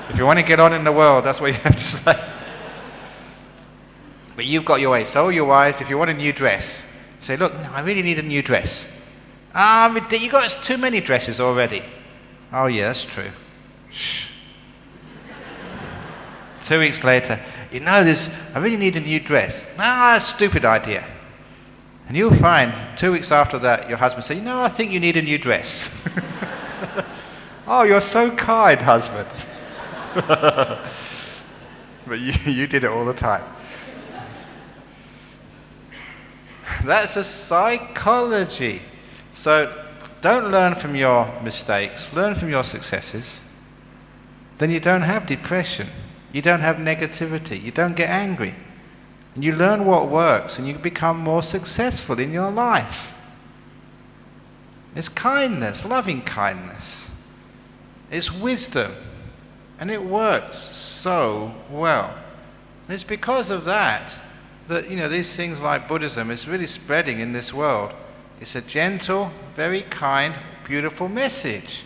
If you want to get on in the world, that's what you have to say. But you've got your way. So your wives, if you want a new dress, say, look, no, I really need a new dress. You got too many dresses already. Oh yeah, that's true. Shh. 2 weeks later, I really need a new dress. Stupid idea. And you'll find 2 weeks after that, your husband say, I think you need a new dress. Oh, you're so kind, husband. But you did it all the time. That's a psychology. So don't learn from your mistakes, learn from your successes. Then you don't have depression, you don't have negativity, you don't get angry. And you learn what works and you become more successful in your life. It's kindness, loving kindness. It's wisdom. And it works so well. And it's because of that these things like Buddhism is really spreading in this world. It's a gentle, very kind, beautiful message.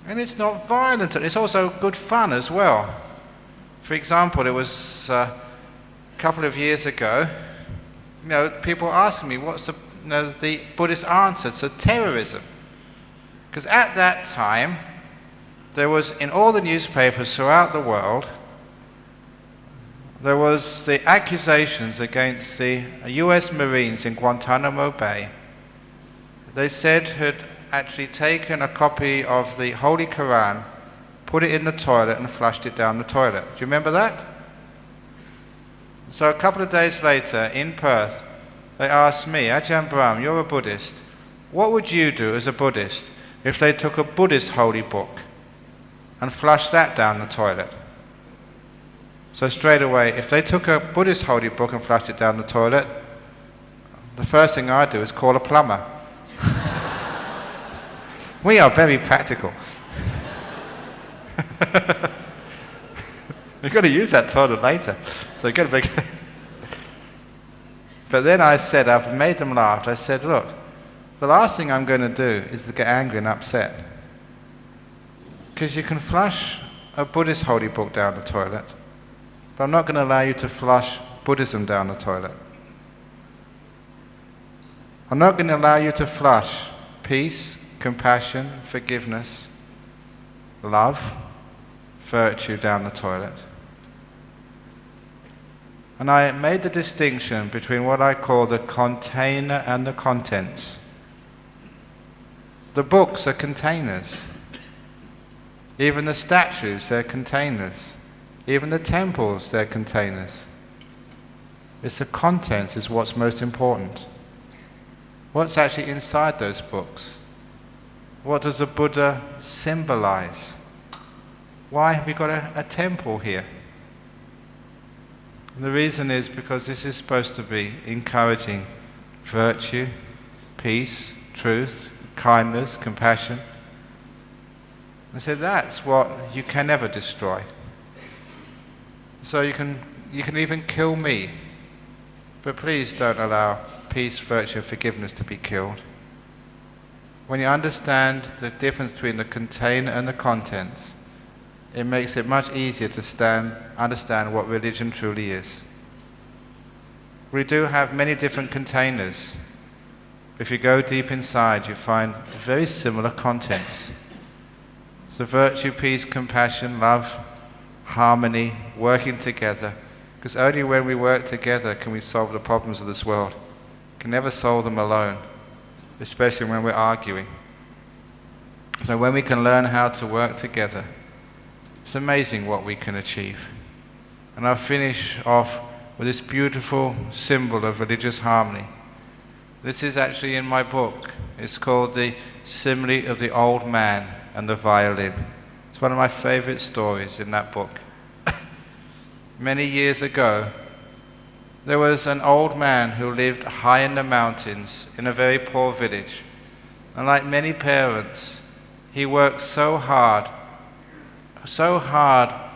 And it's not violent. It's also good fun as well. For example, it was a couple of years ago, people asking me what's the Buddhist answer to terrorism. Because at that time, there was, in all the newspapers throughout the world, there was the accusations against the US Marines in Guantanamo Bay. They said had actually taken a copy of the Holy Quran, put it in the toilet and flushed it down the toilet. Do you remember that? So a couple of days later in Perth, they asked me, Ajahn Brahm, you're a Buddhist. What would you do as a Buddhist if they took a Buddhist holy book and flushed that down the toilet? So straight away, if they took a Buddhist holy book and flushed it down the toilet, the first thing I'd do is call a plumber. We are very practical. You've got to use that toilet later. So you've got to make... But then I said, I've made them laugh. I said, look, the last thing I'm going to do is to get angry and upset. Because you can flush a Buddhist holy book down the toilet, but I'm not going to allow you to flush Buddhism down the toilet. I'm not going to allow you to flush peace, compassion, forgiveness, love, virtue down the toilet. And I made the distinction between what I call the container and the contents. The books are containers. Even the statues, they're containers. Even the temples, they're containers. It's the contents is what's most important. What's actually inside those books? What does the Buddha symbolize? Why have we got a temple here? And the reason is because this is supposed to be encouraging virtue, peace, truth, kindness, compassion. I said that's what you can never destroy. So you can even kill me, but please don't allow peace, virtue, and forgiveness to be killed. When you understand the difference between the container and the contents, it makes it much easier to understand what religion truly is. We do have many different containers. If you go deep inside, you find very similar contents. So virtue, peace, compassion, love, harmony, working together. Because only when we work together can we solve the problems of this world. We can never solve them alone, especially when we're arguing. So when we can learn how to work together, it's amazing what we can achieve. And I'll finish off with this beautiful symbol of religious harmony. This is actually in my book. It's called The Simile of the Old Man and the Violin. It's one of my favorite stories in that book. Many years ago, there was an old man who lived high in the mountains in a very poor village. And like many parents, he worked so hard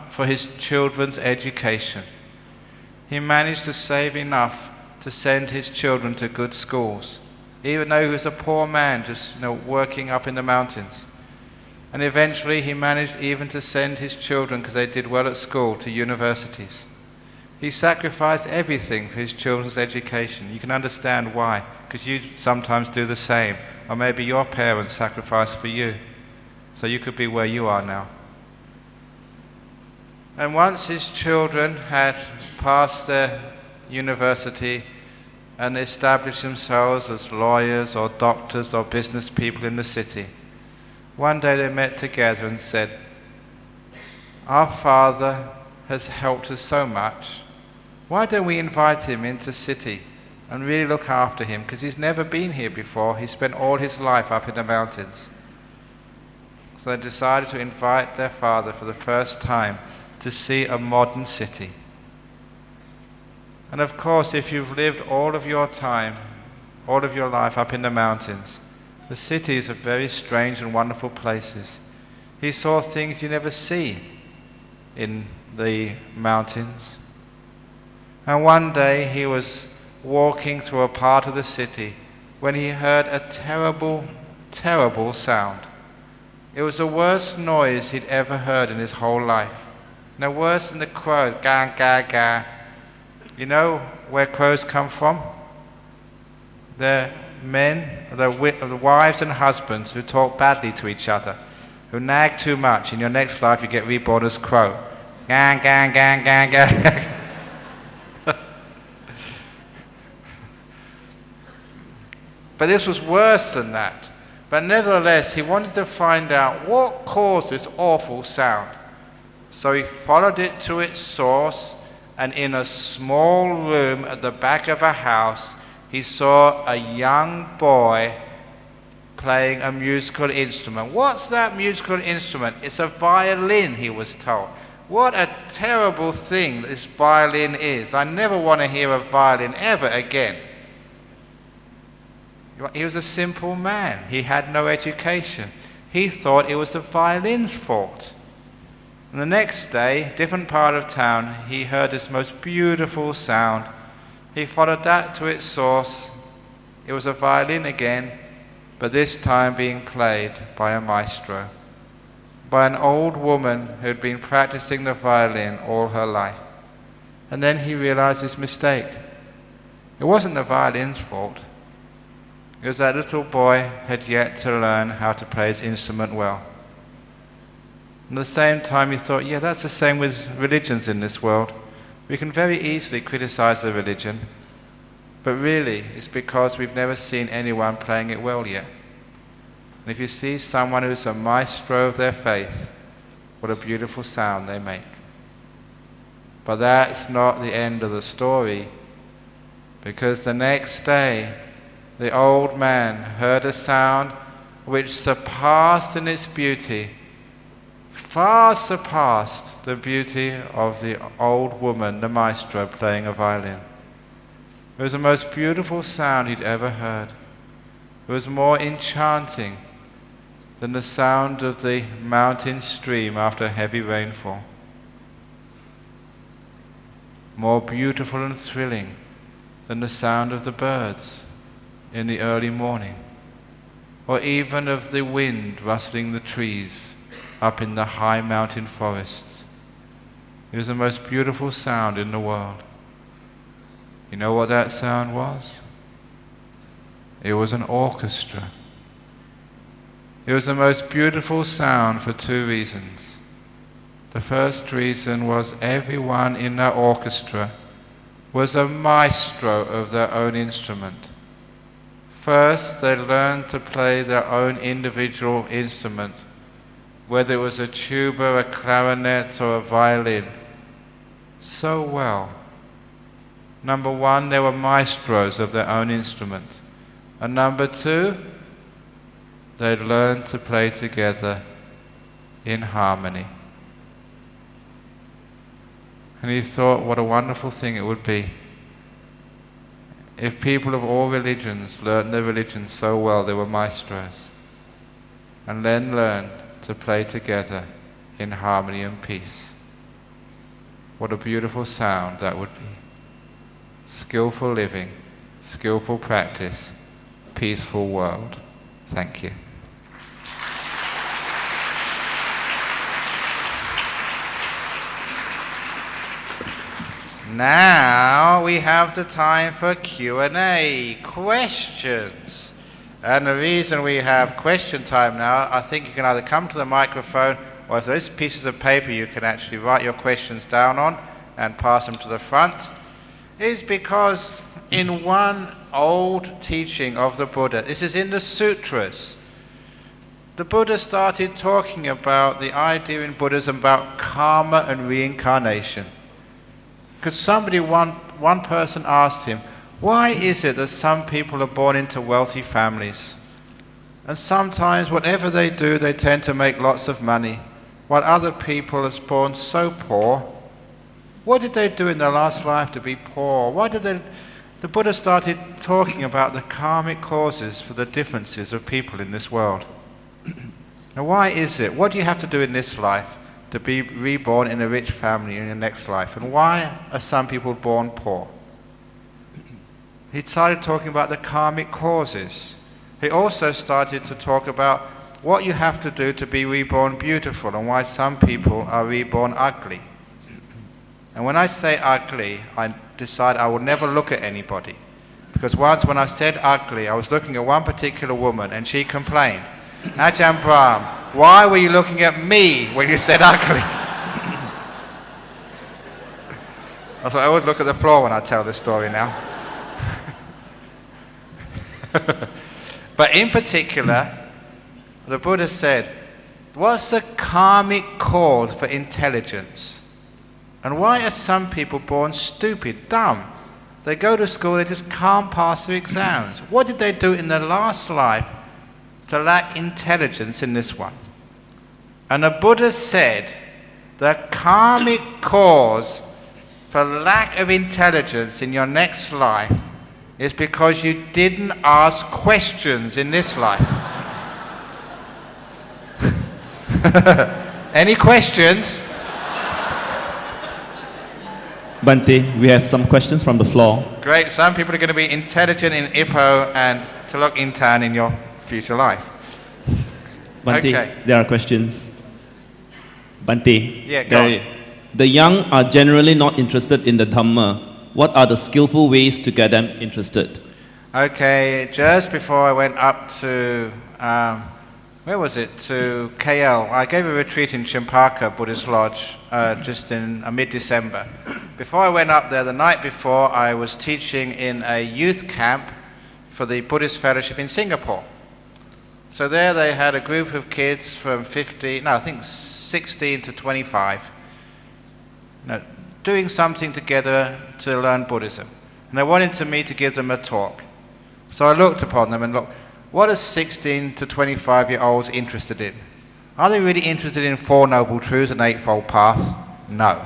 for his children's education. He managed to save enough to send his children to good schools, even though he was a poor man just working up in the mountains. And eventually he managed even to send his children, because they did well at school, to universities. He sacrificed everything for his children's education. You can understand why, because you sometimes do the same. Or maybe your parents sacrificed for you, so you could be where you are now. And once his children had passed their university and established themselves as lawyers or doctors or business people in the city, one day they met together and said, "Our father has helped us so much. Why don't we invite him into the city and really look after him? Because he's never been here before. He spent all his life up in the mountains." So they decided to invite their father for the first time to see a modern city. And of course, if you've lived all of your time, all of your life up in the mountains, the cities are very strange and wonderful places. He saw things you never see in the mountains. And one day he was walking through a part of the city when he heard a terrible, terrible sound. It was the worst noise he'd ever heard in his whole life. No worse than the crows, ga, ga, ga. You know where crows come from? They're men, the wives and husbands who talk badly to each other, who nag too much. In your next life you get reborn as crow. Ga, ga, ga, ga, ga. But this was worse than that. But nevertheless, he wanted to find out what caused this awful sound. So he followed it to its source, and in a small room at the back of a house, he saw a young boy playing a musical instrument. What's that musical instrument? It's a violin, he was told. What a terrible thing this violin is. I never want to hear a violin ever again. He was a simple man. He had no education. He thought it was the violin's fault. And the next day, different part of town, he heard this most beautiful sound. He followed that to its source. It was a violin again, but this time being played by a maestro, by an old woman who had been practicing the violin all her life. And then he realized his mistake. It wasn't the violin's fault. It was that little boy had yet to learn how to play his instrument well. At the same time, he thought, yeah, that's the same with religions in this world. We can very easily criticize the religion, but really it's because we've never seen anyone playing it well yet. And if you see someone who's a maestro of their faith, what a beautiful sound they make. But that's not the end of the story, because the next day, the old man heard a sound which surpassed in its beauty, far surpassed the beauty of the old woman, the maestro, playing a violin. It was the most beautiful sound he'd ever heard. It was more enchanting than the sound of the mountain stream after a heavy rainfall. More beautiful and thrilling than the sound of the birds in the early morning, or even of the wind rustling the trees up in the high mountain forests. It was the most beautiful sound in the world. You know what that sound was? It was an orchestra. It was the most beautiful sound for two reasons. The first reason was everyone in that orchestra was a maestro of their own instrument. First, they learned to play their own individual instrument, whether it was a tuba, a clarinet, or a violin, so well. Number one, they were maestros of their own instrument. And number two, they learned to play together in harmony. And he thought what a wonderful thing it would be if people of all religions learned their religion so well they were maestros, and then learned to play together in harmony and peace. What a beautiful sound that would be. Skillful living, skillful practice, peaceful world. Thank you. Now we have the time for Q&A, questions. And the reason we have question time now, I think you can either come to the microphone, or if there's pieces of paper you can actually write your questions down on and pass them to the front, is because in one old teaching of the Buddha, this is in the sutras, the Buddha started talking about the idea in Buddhism about karma and reincarnation. Because one person asked him, why is it that some people are born into wealthy families? And sometimes whatever they do, they tend to make lots of money, while other people are born so poor. What did they do in their last life to be poor? The Buddha started talking about the karmic causes for the differences of people in this world. Now why is it? What do you have to do in this life to be reborn in a rich family in your next life? And why are some people born poor? He started talking about the karmic causes. He also started to talk about what you have to do to be reborn beautiful and why some people are reborn ugly. And when I say ugly, I decide I will never look at anybody. Because once when I said ugly, I was looking at one particular woman and she complained, Ajahn Brahm, why were you looking at me when you said ugly? I thought I always look at the floor when I tell this story now. But in particular, the Buddha said, what's the karmic cause for intelligence? And why are some people born stupid, dumb? They go to school, they just can't pass their exams. What did they do in their last life to lack intelligence in this one? And the Buddha said, the karmic cause for lack of intelligence in your next life is because you didn't ask questions in this life. Any questions? Bhante, we have some questions from the floor. Great. Some people are going to be intelligent in Ipoh and Telok Intan in your future life. Bhante, Okay. there are questions. Bhante, Yeah, go on. the young are generally not interested in the Dhamma. What are the skillful ways to get them interested? Okay, just before I went up to, where was it? To KL. I gave a retreat in Champaka Buddhist Lodge just in mid-December. Before I went up there, the night before, I was teaching in a youth camp for the Buddhist Fellowship in Singapore. So there they had a group of kids from 16 to 25, doing something together to learn Buddhism. And they wanted me to give them a talk. So I looked upon them and looked, what are 16 to 25-year-olds interested in? Are they really interested in Four Noble Truths and Eightfold Path? No.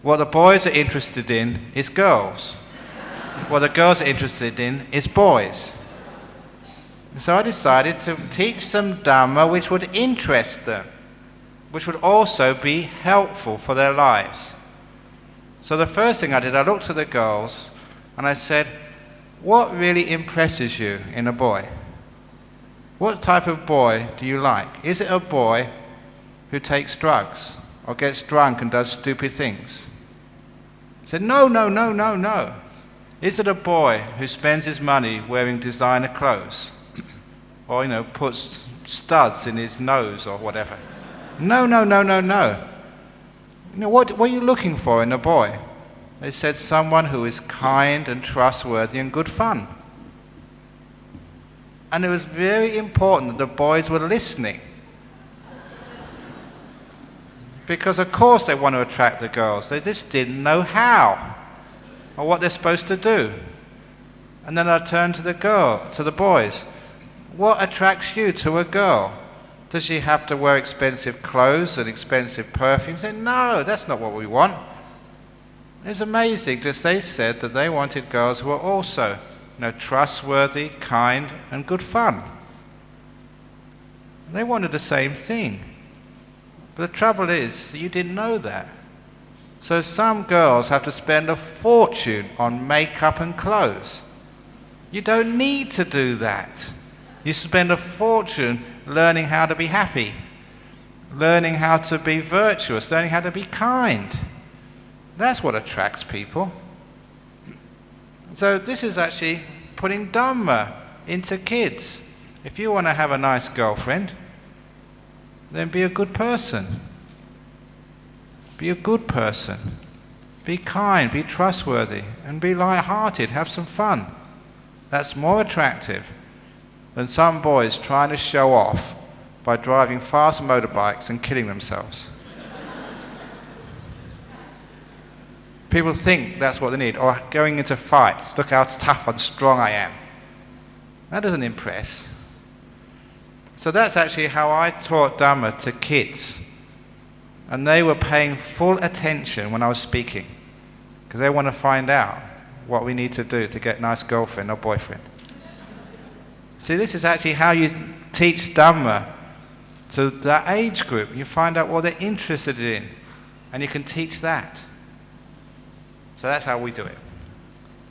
What the boys are interested in is girls. What the girls are interested in is boys. So I decided to teach them Dhamma which would interest them, which would also be helpful for their lives. So the first thing I did, I looked at the girls and I said, what really impresses you in a boy? What type of boy do you like? Is it a boy who takes drugs or gets drunk and does stupid things? I said, no. Is it a boy who spends his money wearing designer clothes? Or, puts studs in his nose or whatever? No. What are you looking for in a boy? They said someone who is kind and trustworthy and good fun. And it was very important that the boys were listening. Because of course they want to attract the girls. They just didn't know how or what they're supposed to do. And then I turned to the boys. What attracts you to a girl? Does she have to wear expensive clothes and expensive perfumes? They said, no, that's not what we want. It's amazing because they said that they wanted girls who were also trustworthy, kind, and good fun. They wanted the same thing. But the trouble is that you didn't know that. So some girls have to spend a fortune on makeup and clothes. You don't need to do that. You spend a fortune learning how to be happy, learning how to be virtuous, learning how to be kind. That's what attracts people. So this is actually putting Dhamma into kids. If you want to have a nice girlfriend, then be a good person. Be a good person. Be kind, be trustworthy, and be light-hearted, have some fun. That's more attractive than some boys trying to show off by driving fast motorbikes and killing themselves. People think that's what they need, or going into fights. Look how tough and strong I am. That doesn't impress. So that's actually how I taught Dhamma to kids. And they were paying full attention when I was speaking, because they want to find out what we need to do to get a nice girlfriend or boyfriend. See, this is actually how you teach Dhamma to that age group. You find out what they're interested in, and you can teach that. So that's how we do it.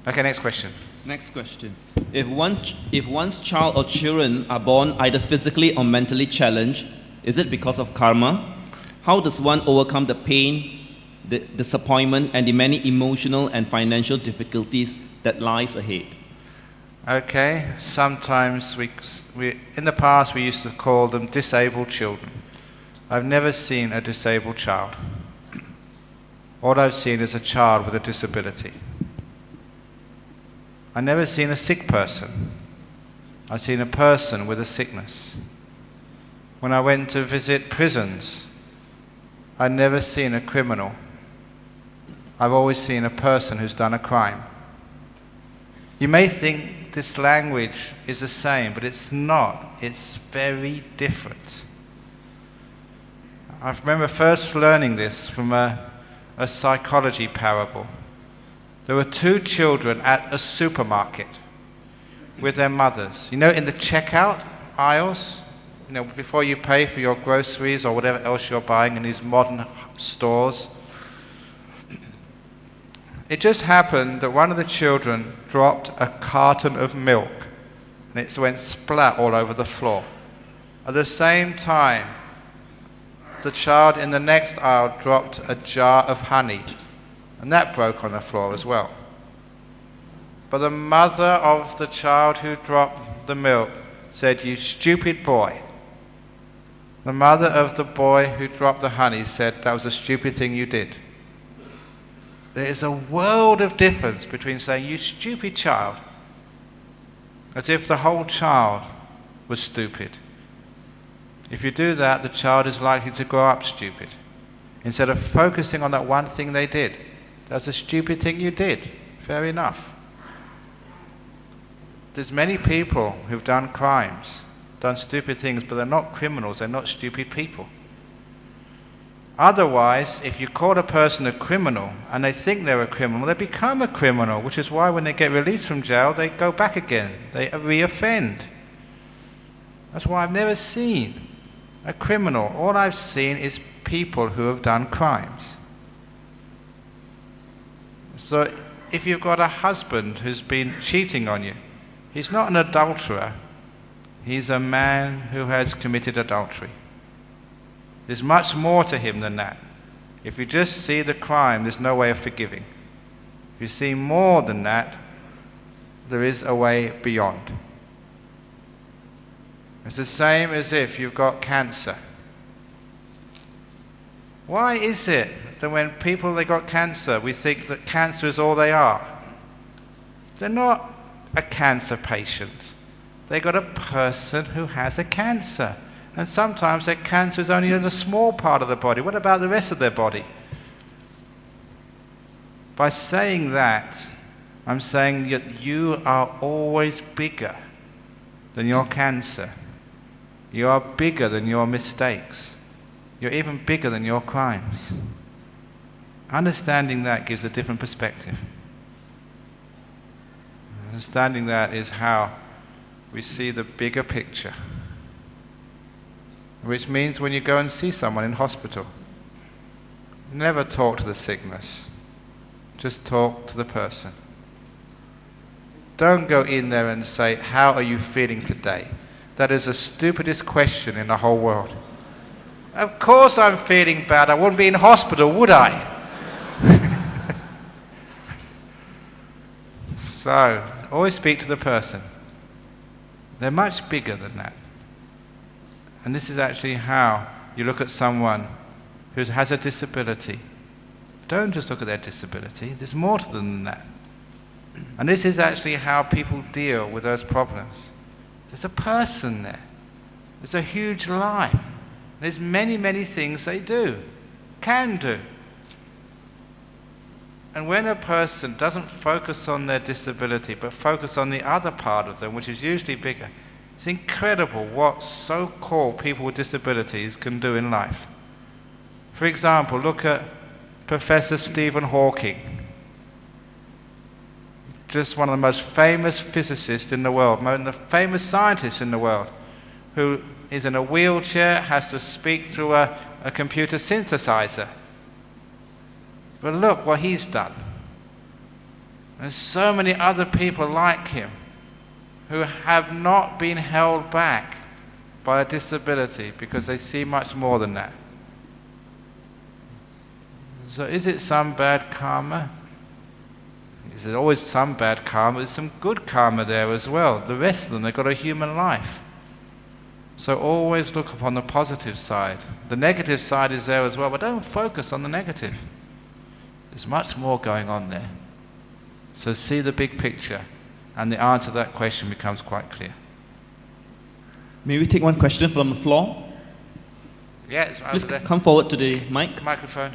Okay, next question. Next question. If one's child or children are born either physically or mentally challenged, is it because of karma? How does one overcome the pain, the disappointment, and the many emotional and financial difficulties that lies ahead? Okay, sometimes we in the past we used to call them disabled children. I've never seen a disabled child. All I've seen is a child with a disability. I've never seen a sick person. I've seen a person with a sickness. When I went to visit prisons, I've never seen a criminal. I've always seen a person who's done a crime. You may think this language is the same, but it's not. It's very different. I remember first learning this from a psychology parable. There were two children at a supermarket with their mothers. You know, in the checkout aisles, you know, before you pay for your groceries or whatever else you're buying in these modern stores. It just happened that one of the children dropped a carton of milk and it went splat all over the floor. At the same time, the child in the next aisle dropped a jar of honey, and that broke on the floor as well. But the mother of the child who dropped the milk said, "You stupid boy." The mother of the boy who dropped the honey said, "That was a stupid thing you did." There is a world of difference between saying, "You stupid child," as if the whole child was stupid. If you do that, the child is likely to grow up stupid. Instead of focusing on that one thing they did. That's a stupid thing you did. Fair enough. There's many people who've done crimes, done stupid things, but they're not criminals, they're not stupid people. Otherwise, if you call a person a criminal and they think they're a criminal, they become a criminal, which is why when they get released from jail, they go back again. They re-offend. That's why I've never seen a criminal. All I've seen is people who have done crimes. So if you've got a husband who's been cheating on you, he's not an adulterer. He's a man who has committed adultery. There's much more to him than that. If you just see the crime, there's no way of forgiving. If you see more than that, there is a way beyond. It's the same as if you've got cancer. Why is it that when people they got cancer, we think that cancer is all they are? They're not a cancer patient. They got a person who has a cancer. And sometimes their cancer is only in a small part of the body. What about the rest of their body? By saying that, I'm saying that you are always bigger than your cancer. You are bigger than your mistakes. You're even bigger than your crimes. Understanding that gives a different perspective. Understanding that is how we see the bigger picture. Which means when you go and see someone in hospital, never talk to the sickness. Just talk to the person. Don't go in there and say, "How are you feeling today?" That is the stupidest question in the whole world. Of course I'm feeling bad. I wouldn't be in hospital, would I? So, always speak to the person. They're much bigger than that. And this is actually how you look at someone who has a disability. Don't just look at their disability. There's more to them than that. And this is actually how people deal with those problems. There's a person there. There's a huge life. There's many, many things they do, can do. And when a person doesn't focus on their disability, but focus on the other part of them, which is usually bigger, it's incredible what so-called people with disabilities can do in life. For example, look at Professor Stephen Hawking. Just one of the most famous physicists in the world, one of the famous scientists in the world, who is in a wheelchair, has to speak through a computer synthesizer. But look what he's done. There's so many other people like him who have not been held back by a disability because they see much more than that. So is it some bad karma? Is there always some bad karma? There's some good karma there as well. The rest of them, they've got a human life. So always look upon the positive side. The negative side is there as well, but don't focus on the negative. There's much more going on there. So see the big picture, and the answer to that question becomes quite clear. May we take one question from the floor? Yeah, it's right Please over there. come forward to the mic. Microphone.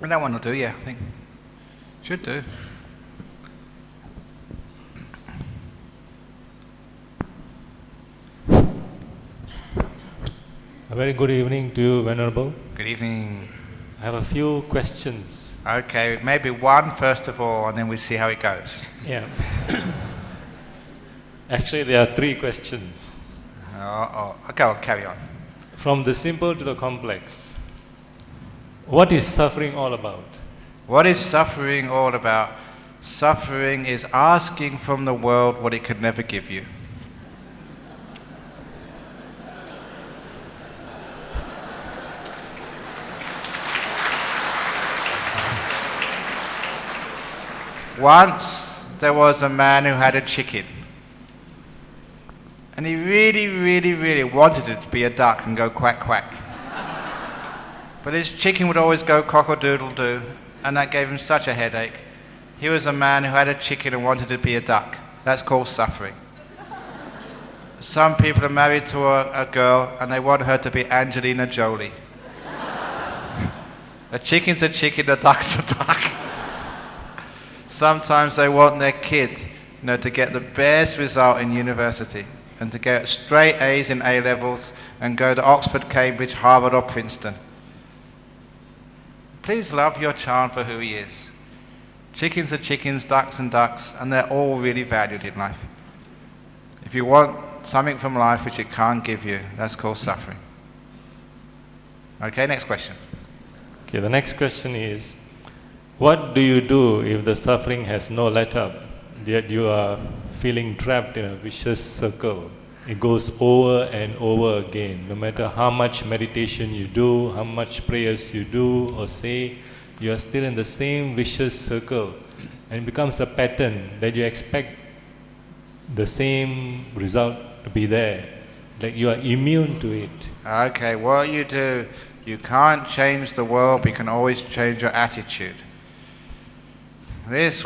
Well, that one will do, yeah, I think. Should do. A very good evening to you, Venerable. Good evening. I have a few questions. Okay, maybe one first of all, and then we see how it goes. Yeah. Actually, there are 3 questions. Go on, carry on. From the simple to the complex. What is suffering all about? What is suffering all about? Suffering is asking from the world what it could never give you. Once there was a man who had a chicken, and he really, really, really wanted it to be a duck and go quack quack. But his chicken would always go cock-a-doodle-doo, and that gave him such a headache. He was a man who had a chicken and wanted to be a duck. That's called suffering. Some people are married to a girl and they want her to be Angelina Jolie. A chicken's a chicken, a duck's a duck. Sometimes they want their kid, to get the best result in university and to get straight A's in A-levels and go to Oxford, Cambridge, Harvard or Princeton. Please love your child for who he is. Chickens are chickens, ducks and ducks, and they're all really valued in life. If you want something from life which it can't give you, that's called suffering. Okay, next question. Okay, the next question is, what do you do if the suffering has no let up, yet you are feeling trapped in a vicious circle? It goes over and over again. No matter how much meditation you do, how much prayers you do or say, you are still in the same vicious circle. And it becomes a pattern that you expect the same result to be there. Like you are immune to it. Okay, what you do, you can't change the world, but you can always change your attitude.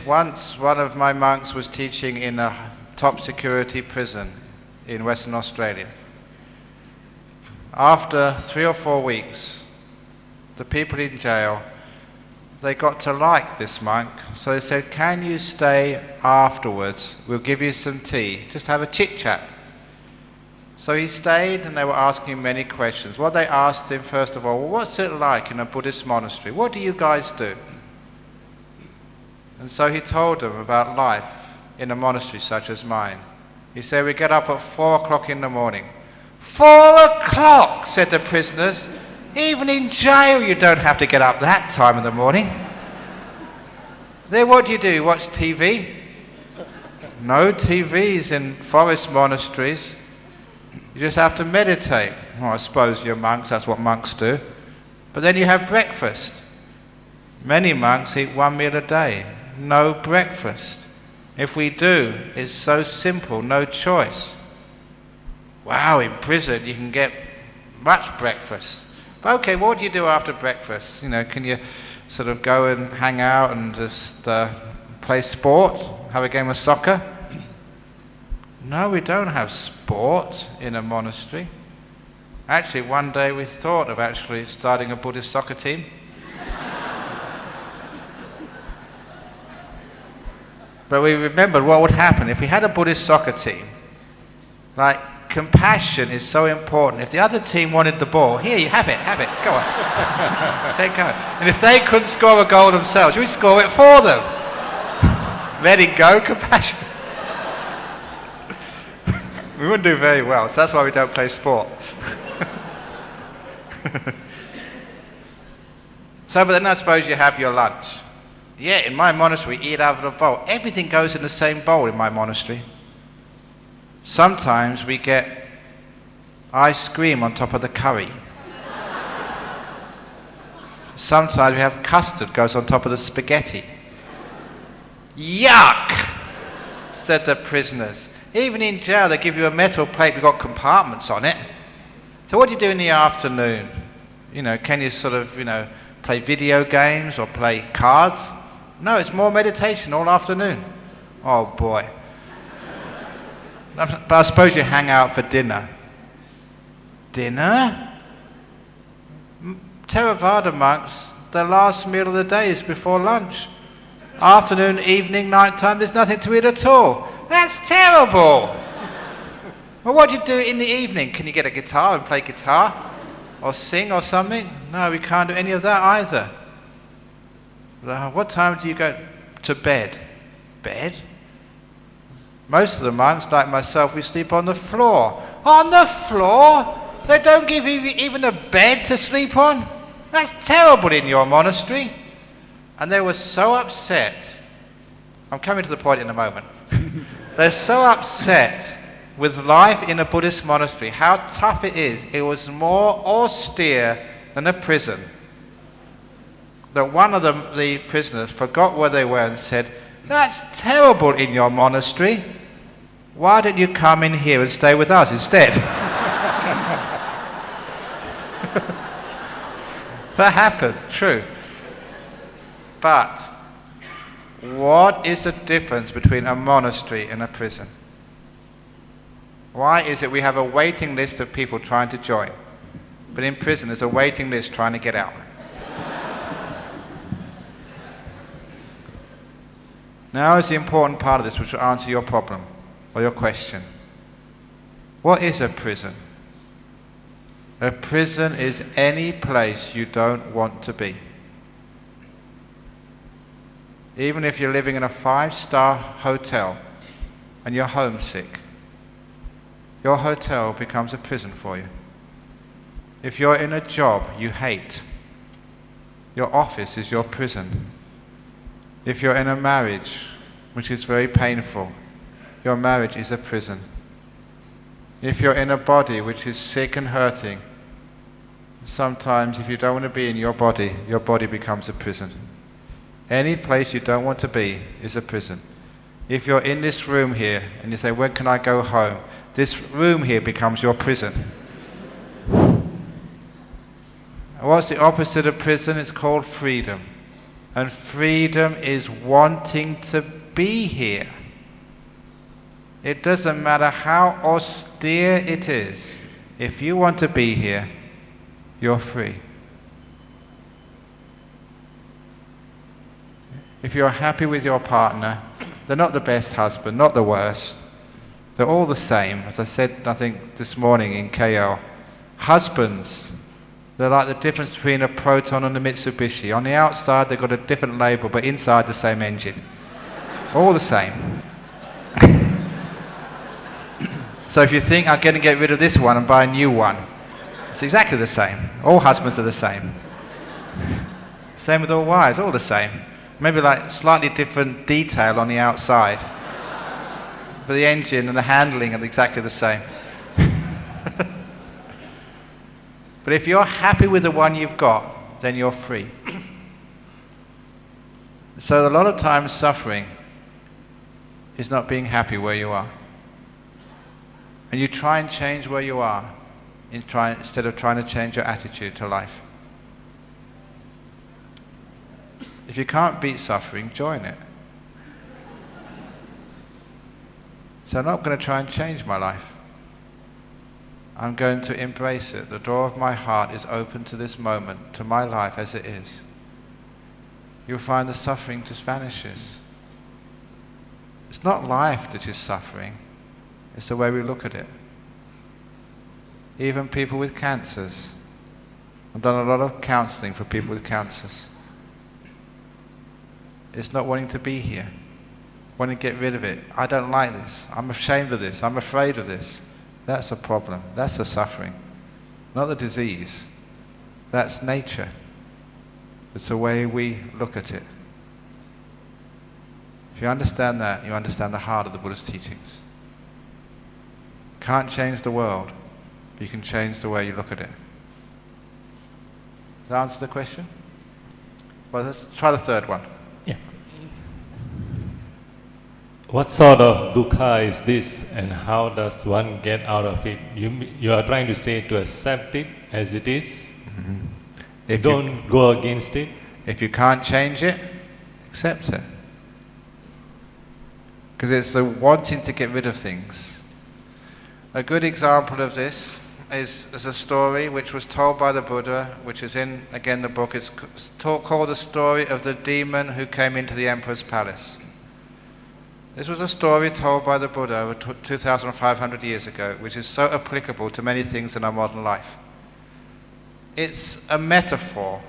Once one of my monks was teaching in a top security prison in Western Australia. After 3 or 4 weeks, the people in jail, they got to like this monk, so they said, can you stay afterwards? We'll give you some tea, just have a chit-chat. So he stayed and they were asking him many questions. What they asked him, first of all, well, what's it like in a Buddhist monastery? What do you guys do? And so he told them about life in a monastery such as mine. He said, we get up at 4 o'clock in the morning. 4 o'clock, said the prisoners. Even in jail you don't have to get up that time in the morning. Then what do? You watch TV? No TVs in forest monasteries. You just have to meditate. Well, I suppose you're monks, that's what monks do. But then you have breakfast. Many monks eat 1 meal a day. No breakfast. If we do, it's so simple, no choice. Wow, in prison you can get much breakfast. But okay, what do you do after breakfast? Can you sort of go and hang out and just play sport, have a game of soccer? No, we don't have sport in a monastery. Actually, one day we thought of actually starting a Buddhist soccer team. But we remembered what would happen if we had a Buddhist soccer team. Like, compassion is so important. If the other team wanted the ball, here, you have it, go on. Take it. And if they couldn't score a goal themselves, we score it for them. Letting go, compassion. We wouldn't do very well, so that's why we don't play sport. So, but then I suppose you have your lunch. Yeah, in my monastery, we eat out of a bowl. Everything goes in the same bowl in my monastery. Sometimes we get ice cream on top of the curry. Sometimes we have custard goes on top of the spaghetti. Yuck! Said the prisoners. Even in jail, they give you a metal plate with got compartments on it. So what do you do in the afternoon? You know, can you sort of, play video games or play cards? No, it's more meditation all afternoon. Oh boy. But I suppose you hang out for dinner. Dinner? Theravada monks, the last meal of the day is before lunch. Afternoon, evening, night time, there's nothing to eat at all. That's terrible. Well, what do you do in the evening? Can you get a guitar and play guitar? Or sing or something? No, we can't do any of that either. What time do you go to bed? Bed? Most of the monks, like myself, we sleep on the floor. On the floor? They don't give you even a bed to sleep on? That's terrible in your monastery. And they were so upset. I'm coming to the point in a moment. They're so upset with life in a Buddhist monastery, how tough it is. It was more austere than a prison. That one of the prisoners forgot where they were and said, "That's terrible in your monastery. Why don't you come in here and stay with us instead?" That happened, true. But what is the difference between a monastery and a prison? Why is it we have a waiting list of people trying to join, but in prison there's a waiting list trying to get out? Now is the important part of this, which will answer your problem or your question. What is a prison? A prison is any place you don't want to be. Even if you're living in a 5-star hotel and you're homesick, your hotel becomes a prison for you. If you're in a job you hate, your office is your prison. If you're in a marriage which is very painful, your marriage is a prison. If you're in a body which is sick and hurting, sometimes if you don't want to be in your body becomes a prison. Any place you don't want to be is a prison. If you're in this room here and you say, "When can I go home?" This room here becomes your prison. What's the opposite of prison? It's called freedom. And freedom is wanting to be here. It doesn't matter how austere it is. If you want to be here, you're free. If you're happy with your partner, they're not the best husband, not the worst. They're all the same. As I said, I think this morning in KL, husbands, they're like the difference between a Proton and a Mitsubishi. On the outside, they've got a different label, but inside the same engine. All the same. So if you think, "I'm going to get rid of this one and buy a new one," it's exactly the same. All husbands are the same. Same with all wives, all the same. Maybe like slightly different detail on the outside. But the engine and the handling are exactly the same. But if you're happy with the one you've got, then you're free. So a lot of times suffering is not being happy where you are. And you try and change where you are instead of trying to change your attitude to life. If you can't beat suffering, join it. So I'm not going to try and change my life. I'm going to embrace it. The door of my heart is open to this moment, to my life as it is. You'll find the suffering just vanishes. It's not life that is suffering. It's the way we look at it. Even people with cancers. I've done a lot of counseling for people with cancers. It's not wanting to be here. wanting to get rid of it. I don't like this. I'm ashamed of this. I'm afraid of this. That's a problem. That's the suffering. Not the disease. That's nature. It's the way we look at it. If you understand that, you understand the heart of the Buddha's teachings. Can't change the world, but you can change the way you look at it. Does that answer the question? Well, let's try the third one. Yeah. What sort of dukkha is this, and how does one get out of it? You are trying to say to accept it as it is. If Don't go against it. If you can't change it, accept it. Because it's the wanting to get rid of things. A good example of this is a story which was told by the Buddha, which is in, again, the book. It's called the story of the demon who came into the emperor's palace. This was a story told by the Buddha over 2,500 years ago, which is so applicable to many things in our modern life. It's a metaphor.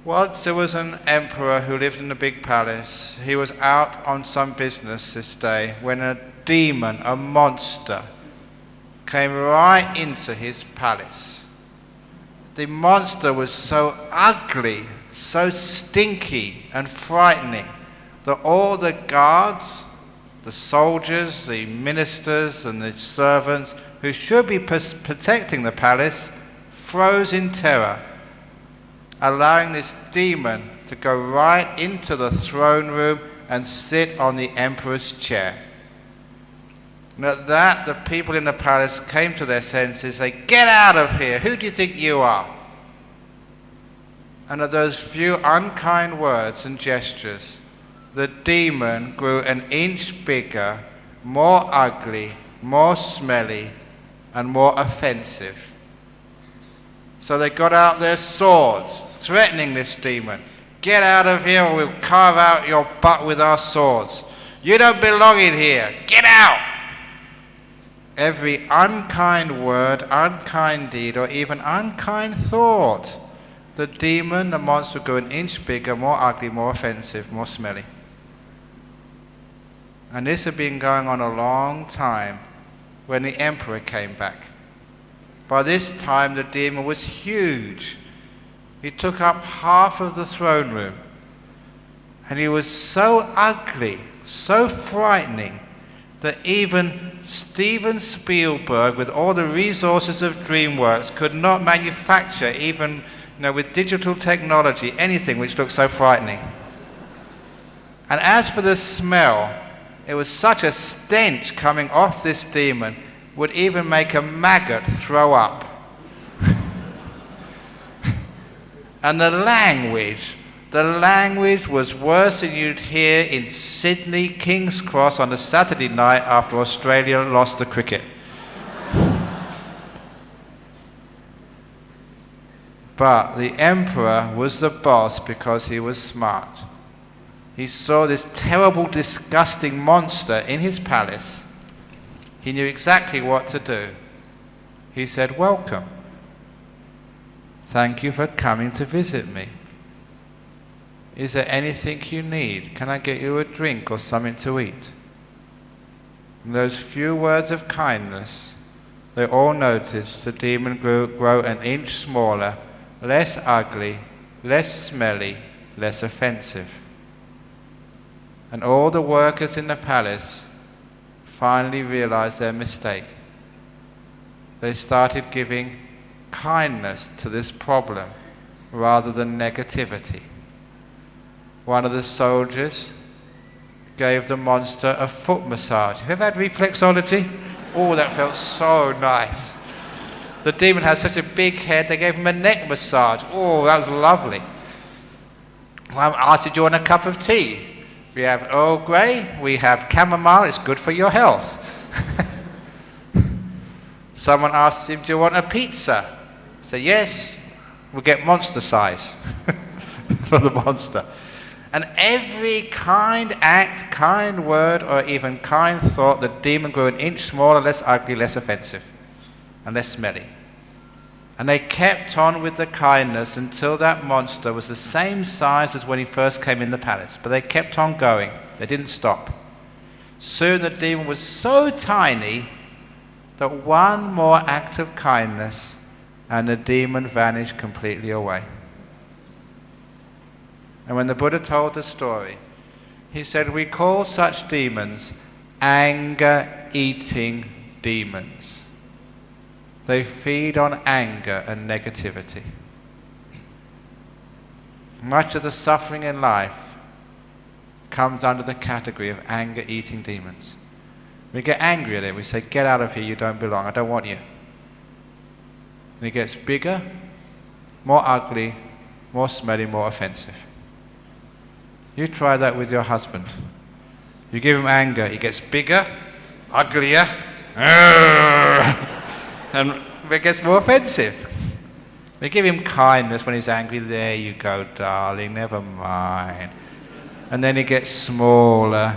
Once there was an emperor who lived in a big palace. He was out on some business this day when a demon, a monster, came right into his palace. The monster was so ugly, so stinky and frightening that all the guards, the soldiers, the ministers and the servants who should be protecting the palace froze in terror, allowing this demon to go right into the throne room and sit on the emperor's chair. And at that, the people in the palace came to their senses. They, "Get out of here! Who do you think you are?" And at those few unkind words and gestures, the demon grew an inch bigger, more ugly, more smelly, and more offensive. So they got out their swords, threatening this demon. "Get out of here or we'll carve out your butt with our swords. You don't belong in here. Get out!" Every unkind word, unkind deed, or even unkind thought, the demon, the monster, grew an inch bigger, more ugly, more offensive, more smelly. And this had been going on a long time when the emperor came back. By this time, the demon was huge. He took up half of the throne room. And he was so ugly, so frightening, that even Steven Spielberg, with all the resources of DreamWorks, could not manufacture, even with digital technology, anything which looked so frightening. And as for the smell, it was such a stench coming off this demon, would even make a maggot throw up. And the language was worse than you'd hear in Sydney, King's Cross on a Saturday night after Australia lost the cricket. But the emperor was the boss because he was smart. He saw this terrible, disgusting monster in his palace. He knew exactly what to do. He said, "Welcome. Thank you for coming to visit me. Is there anything you need? Can I get you a drink or something to eat?" In those few words of kindness, they all noticed the demon grow an inch smaller, less ugly, less smelly, less offensive. And all the workers in the palace finally realized their mistake. They started giving kindness to this problem rather than negativity. One of the soldiers gave the monster a foot massage. Have you ever had reflexology? Oh, that felt so nice. The demon had such a big head, they gave him a neck massage. Oh, that was lovely. I asked him, "Do you want a cup of tea?" We have Earl Grey, we have chamomile, it's good for your health. Someone asked him, "Do you want a pizza?" He said, "Yes, we'll get monster size for the monster." And every kind act, kind word, or even kind thought, the demon grew an inch smaller, less ugly, less offensive, and less smelly. And they kept on with the kindness until that monster was the same size as when he first came in the palace. But they kept on going. They didn't stop. Soon the demon was so tiny that one more act of kindness and the demon vanished completely away. And when the Buddha told the story, he said, we call such demons anger-eating demons. They feed on anger and negativity. Much of the suffering in life comes under the category of anger-eating demons. We get angry at it. We say, get out of here, you don't belong, I don't want you. And it gets bigger, more ugly, more smelly, more offensive. You try that with your husband. You give him anger, he gets bigger, uglier, and it gets more offensive. We give him kindness when he's angry. There you go, darling, never mind. And then he gets smaller,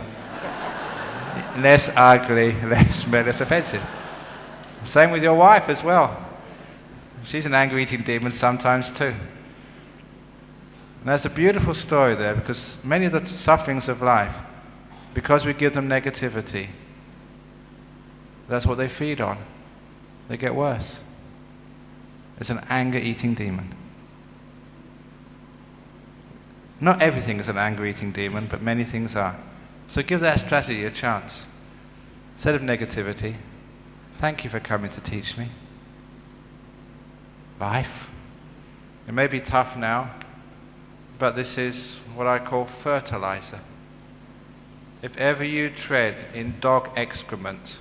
less ugly, less smelly, less offensive. Same with your wife as well. She's an anger-eating demon sometimes too. And there's a beautiful story there, because many of the sufferings of life, because we give them negativity, that's what they feed on. They get worse. It's an anger-eating demon. Not everything is an anger-eating demon, but many things are. So give that strategy a chance. Instead of negativity, thank you for coming to teach me. Life. It may be tough now, but this is what I call fertilizer. If ever you tread in dog excrement,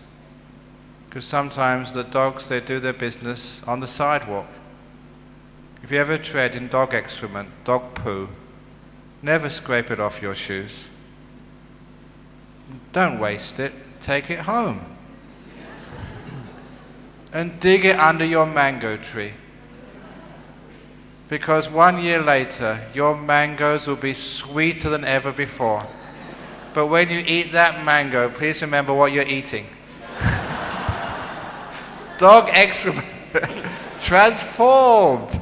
because sometimes the dogs, they do their business on the sidewalk. If you ever tread in dog excrement, dog poo, never scrape it off your shoes. Don't waste it, take it home. And dig it under your mango tree. Because 1 year later, your mangoes will be sweeter than ever before. But when you eat that mango, please remember what you're eating. Dog excrement, transformed.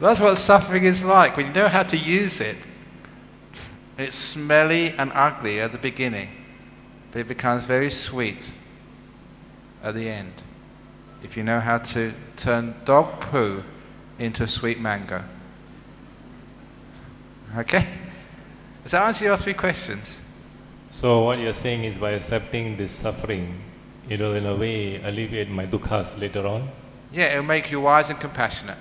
That's what suffering is like. When you know how to use it, it's smelly and ugly at the beginning, but it becomes very sweet at the end. If you know how to turn dog poo into a sweet mango. Okay? Does that answer your 3 questions? So what you're saying is, by accepting this suffering, it will in a way alleviate my dukkhas later on? Yeah, it'll make you wise and compassionate.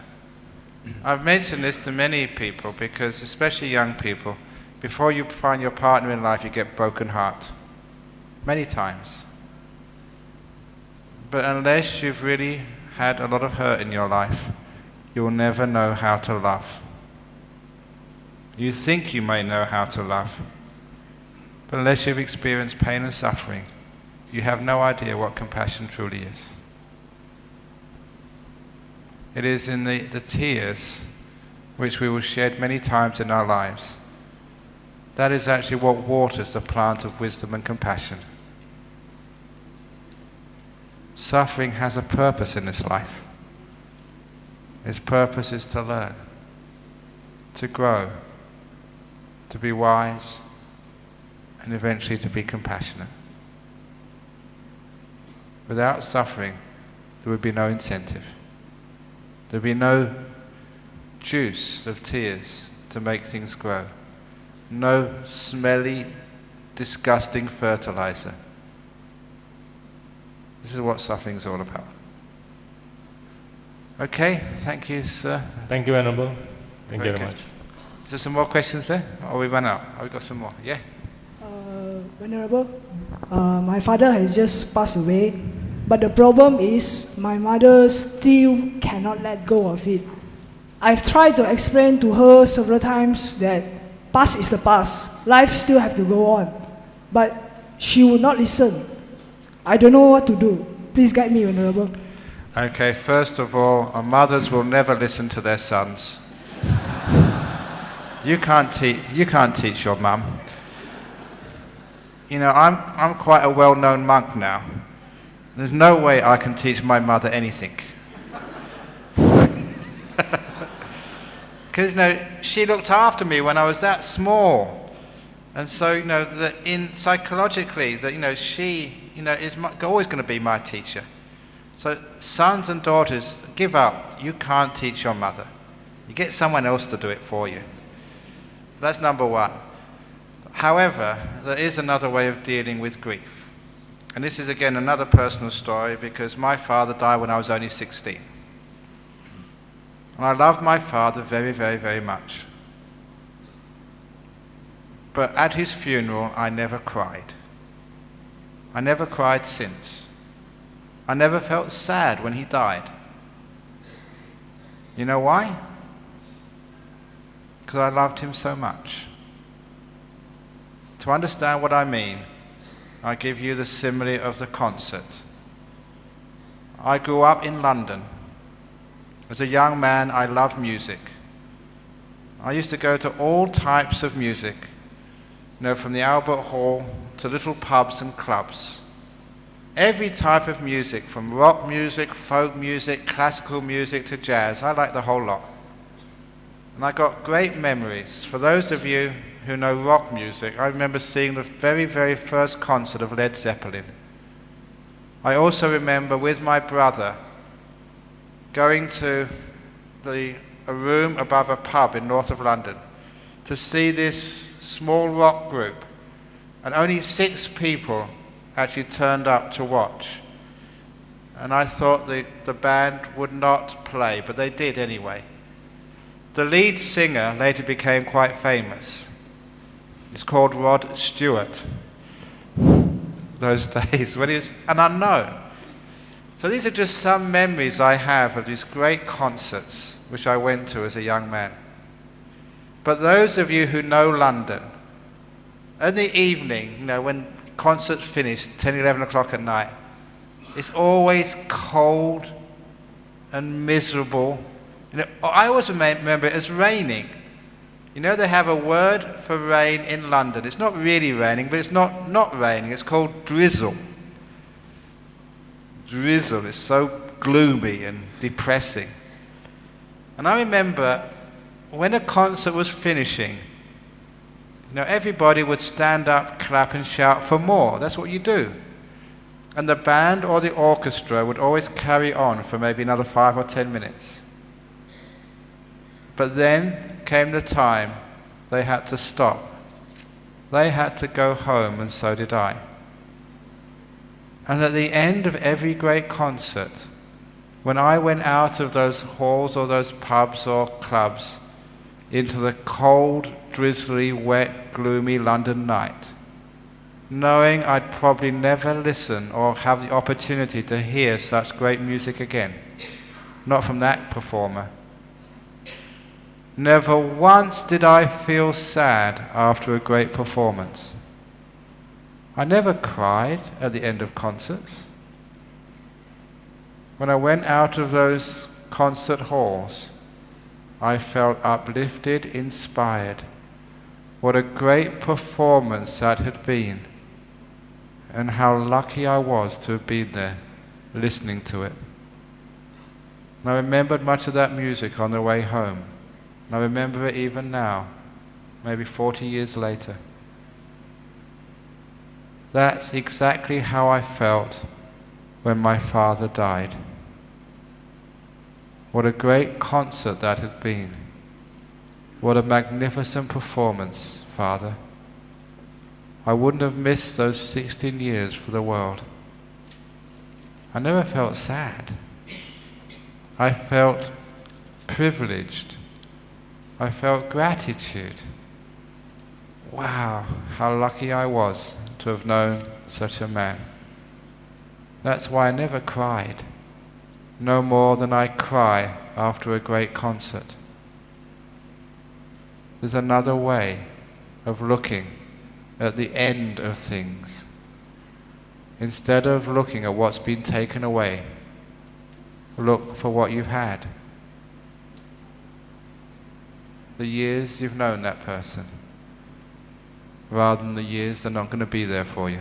I've mentioned this to many people, because especially young people, before you find your partner in life, you get broken heart. Many times. But unless you've really had a lot of hurt in your life, you'll never know how to love. You think you may know how to love, but unless you've experienced pain and suffering, you have no idea what compassion truly is. It is in the tears which we will shed many times in our lives. That is actually what waters the plant of wisdom and compassion. Suffering has a purpose in this life. Its purpose is to learn, to grow, to be wise, and eventually to be compassionate. Without suffering, there would be no incentive. There would be no juice of tears to make things grow. No smelly, disgusting fertilizer. This is what suffering is all about. Okay, thank you, sir. Thank you, Venerable. Thank you very Okay. much. Is there some more questions there? Or we run out? Oh, we've got some more. Yeah? Venerable, my father has just passed away, but the problem is my mother still cannot let go of it. I've tried to explain to her several times that past is the past, life still have to go on, but she would not listen. I don't know what to do. Please guide me, Venerable. Okay, first of all, mothers will never listen to their sons. You can't teach your mum. You know, I'm quite a well-known monk now. There's no way I can teach my mother anything. Because, she looked after me when I was that small. And so, that psychologically, that, she, is always going to be my teacher. So sons and daughters, give up. You can't teach your mother. You get someone else to do it for you. That's number one. However, there is another way of dealing with grief. And this is again another personal story, because my father died when I was only 16. And I loved my father very, very, very much. But at his funeral, I never cried. I never cried since. I never felt sad when he died. You know why? Because I loved him so much. To understand what I mean, I give you the simile of the concert. I grew up in London. As a young man, I loved music. I used to go to all types of music, from the Albert Hall to little pubs and clubs. Every type of music, from rock music, folk music, classical music to jazz. I like the whole lot. And I got great memories. For those of you who know rock music, I remember seeing the very, very first concert of Led Zeppelin. I also remember with my brother going to a room above a pub in north of London to see this small rock group, and only 6 people actually turned up to watch. And I thought the band would not play, but they did anyway. The lead singer later became quite famous. It's called Rod Stewart. Those days, when he was an unknown. So these are just some memories I have of these great concerts which I went to as a young man. But those of you who know London, in the evening, when concerts finish, 10, 11 o'clock at night, it's always cold and miserable. I always remember it as raining. They have a word for rain in London. It's not really raining, but it's not raining. It's called drizzle. Drizzle is so gloomy and depressing. And I remember when a concert was finishing, everybody would stand up, clap and shout for more. That's what you do. And the band or the orchestra would always carry on for maybe another 5 or 10 minutes. But then came the time they had to stop. They had to go home, and so did I. And at the end of every great concert, when I went out of those halls or those pubs or clubs into the cold, drizzly, wet, gloomy London night, knowing I'd probably never listen or have the opportunity to hear such great music again, not from that performer, never once did I feel sad after a great performance. I never cried at the end of concerts. When I went out of those concert halls, I felt uplifted, inspired. What a great performance that had been, and how lucky I was to have been there, listening to it. And I remembered much of that music on the way home. And I remember it even now, maybe 40 years later. That's exactly how I felt when my father died. What a great concert that had been. What a magnificent performance, Father. I wouldn't have missed those 16 years for the world. I never felt sad. I felt privileged. I felt gratitude. Wow, how lucky I was to have known such a man. That's why I never cried, no more than I cry after a great concert. There's another way of looking at the end of things. Instead of looking at what's been taken away, look for what you've had. The years you've known that person, rather than the years they're not going to be there for you.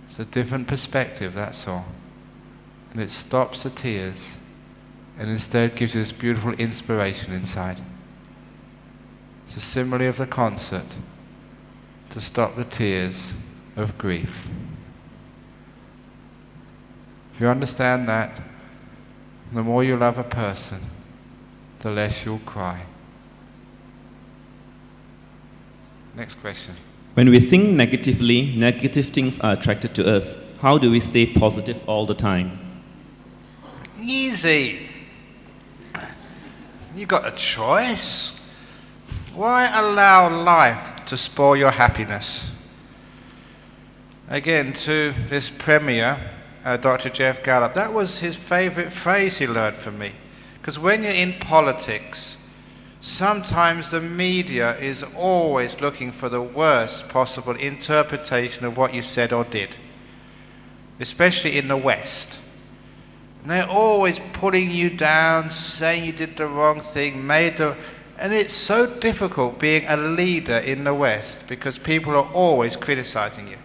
It's a different perspective, that's all. And it stops the tears, and instead gives you this beautiful inspiration inside. It's a simile of the concert to stop the tears of grief. If you understand that, the more you love a person, the less you'll cry. Next question. When we think negatively, negative things are attracted to us. How do we stay positive all the time? Easy. You got a choice. Why allow life to spoil your happiness? Again, to this premier, Dr. Jeff Gallup, that was his favorite phrase he learned from me. Because when you're in politics, sometimes the media is always looking for the worst possible interpretation of what you said or did, especially in the West. And they're always pulling you down, saying you did the wrong thing, and it's so difficult being a leader in the West because people are always criticizing you.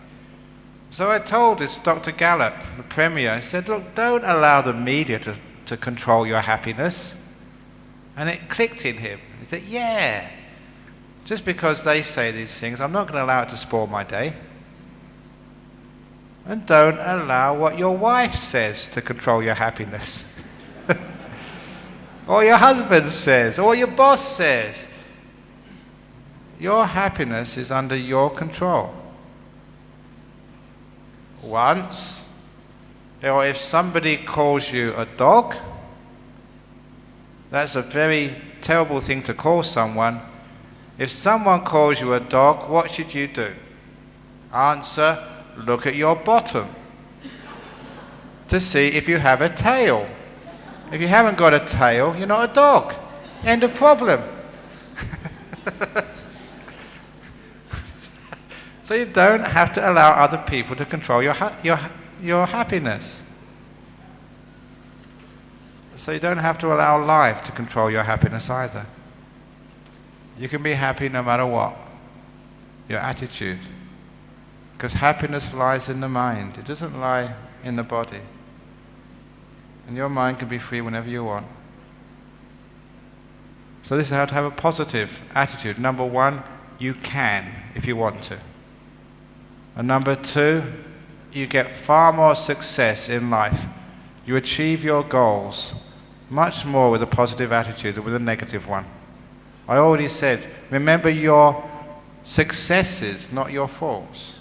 So I told this Dr. Gallup, the premier, I said, look, don't allow the media to control your happiness. And it clicked in him. He said, yeah, just because they say these things, I'm not going to allow it to spoil my day. And don't allow what your wife says to control your happiness. Or your husband says, or your boss says. Your happiness is under your control. Once, or if somebody calls you a dog, that's a very terrible thing to call someone. If someone calls you a dog, what should you do? Answer, look at your bottom to see if you have a tail. If you haven't got a tail, you're not a dog. End of problem. So you don't have to allow other people to control your happiness. So you don't have to allow life to control your happiness either. You can be happy no matter what. Your attitude. Because happiness lies in the mind. It doesn't lie in the body. And your mind can be free whenever you want. So this is how to have a positive attitude. Number one, you can if you want to. And number two, you get far more success in life. You achieve your goals much more with a positive attitude than with a negative one. I already said, remember your successes, not your faults.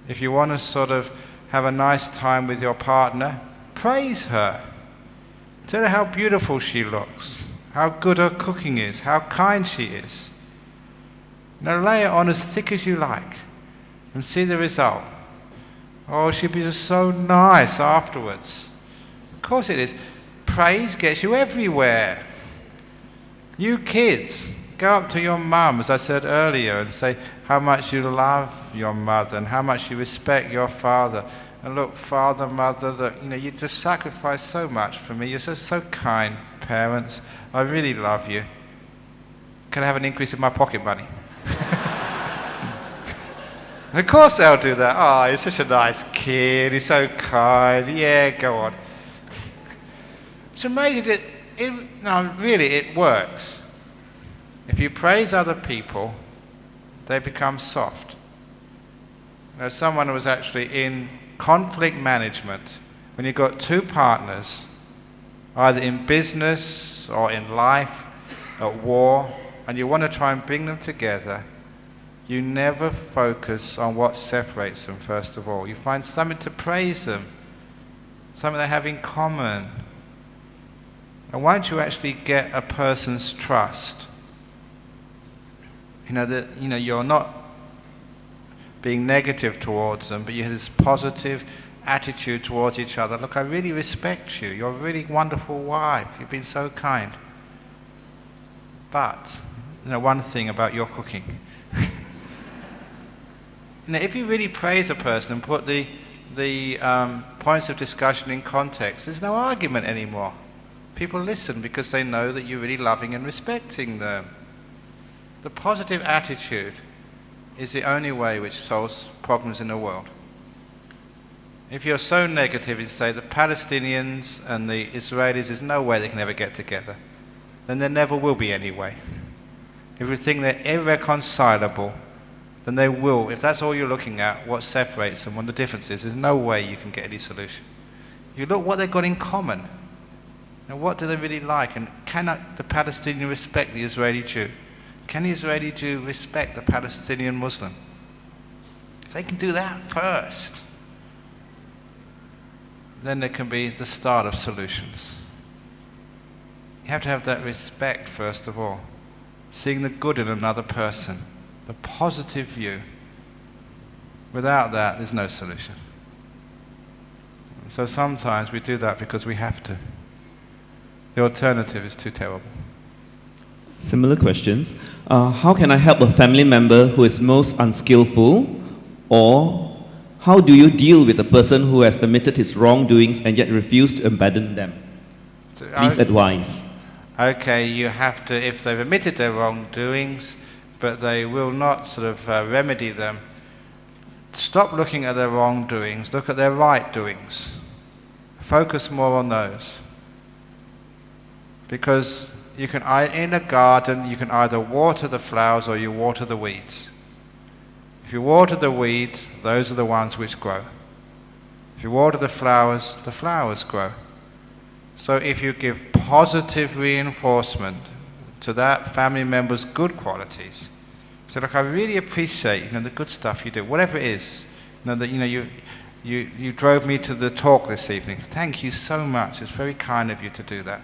If you want to sort of have a nice time with your partner, praise her. Tell her how beautiful she looks, how good her cooking is, how kind she is. Now lay it on as thick as you like and see the result. Oh, she'll be just so nice afterwards. Of course it is. Praise gets you everywhere. You kids, go up to your mum, as I said earlier, and say how much you love your mother and how much you respect your father. And look, father, mother, that you just sacrificed so much for me. You're so kind, parents. I really love you. Can I have an increase in my pocket money? Of course they'll do that. Oh, he's such a nice kid. He's so kind. Yeah, go on. It's amazing it works. If you praise other people, they become soft. There's someone who was actually in conflict management. When you've got two partners, either in business or in life, at war, and you want to try and bring them together, you never focus on what separates them first of all. You find something to praise them, something they have in common. And once you actually get a person's trust, you're not being negative towards them, but you have this positive attitude towards each other. Look, I really respect you. You're a really wonderful wife. You've been so kind. But, one thing about your cooking. If you really praise a person and put the points of discussion in context, there's no argument anymore. People listen because they know that you're really loving and respecting them. The positive attitude is the only way which solves problems in the world. If you're so negative and say the Palestinians and the Israelis, there's no way they can ever get together, then there never will be any way. If you think they're irreconcilable, then they will. If that's all you're looking at, what separates them, what the difference is, there's no way you can get any solution. You look what they've got in common. And what do they really like? And can the Palestinian respect the Israeli Jew? Can the Israeli Jew respect the Palestinian Muslim? If they can do that first, then there can be the start of solutions. You have to have that respect first of all. Seeing the good in another person, the positive view. Without that, there's no solution. So sometimes we do that because we have to. The alternative is too terrible. Similar questions. How can I help a family member who is most unskillful? Or how do you deal with a person who has admitted his wrongdoings and yet refused to abandon them? Please advise. Okay, you have to, if they've admitted their wrongdoings, but they will not sort of remedy them, stop looking at their wrongdoings, look at their right doings. Focus more on those. Because you can, in a garden, you can either water the flowers or you water the weeds. If you water the weeds, those are the ones which grow. If you water the flowers grow. So if you give positive reinforcement to that family member's good qualities, so look, I really appreciate the good stuff you do, whatever it is. That you drove me to the talk this evening. Thank you so much. It's very kind of you to do that.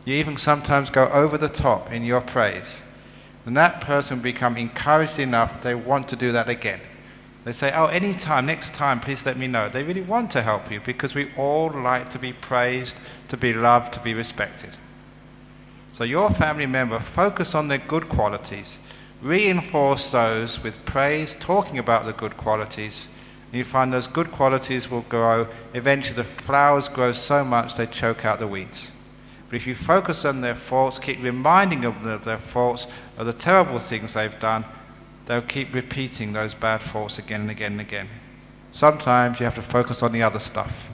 You even sometimes go over the top in your praise. And that person will become encouraged enough they want to do that again. They say, oh, anytime, next time, please let me know. They really want to help you because we all like to be praised, to be loved, to be respected. So your family member, focus on their good qualities. Reinforce those with praise, talking about the good qualities. And you find those good qualities will grow. Eventually the flowers grow so much they choke out the weeds. But if you focus on their faults, keep reminding them of their faults, of the terrible things they've done, they'll keep repeating those bad faults again and again and again. Sometimes you have to focus on the other stuff.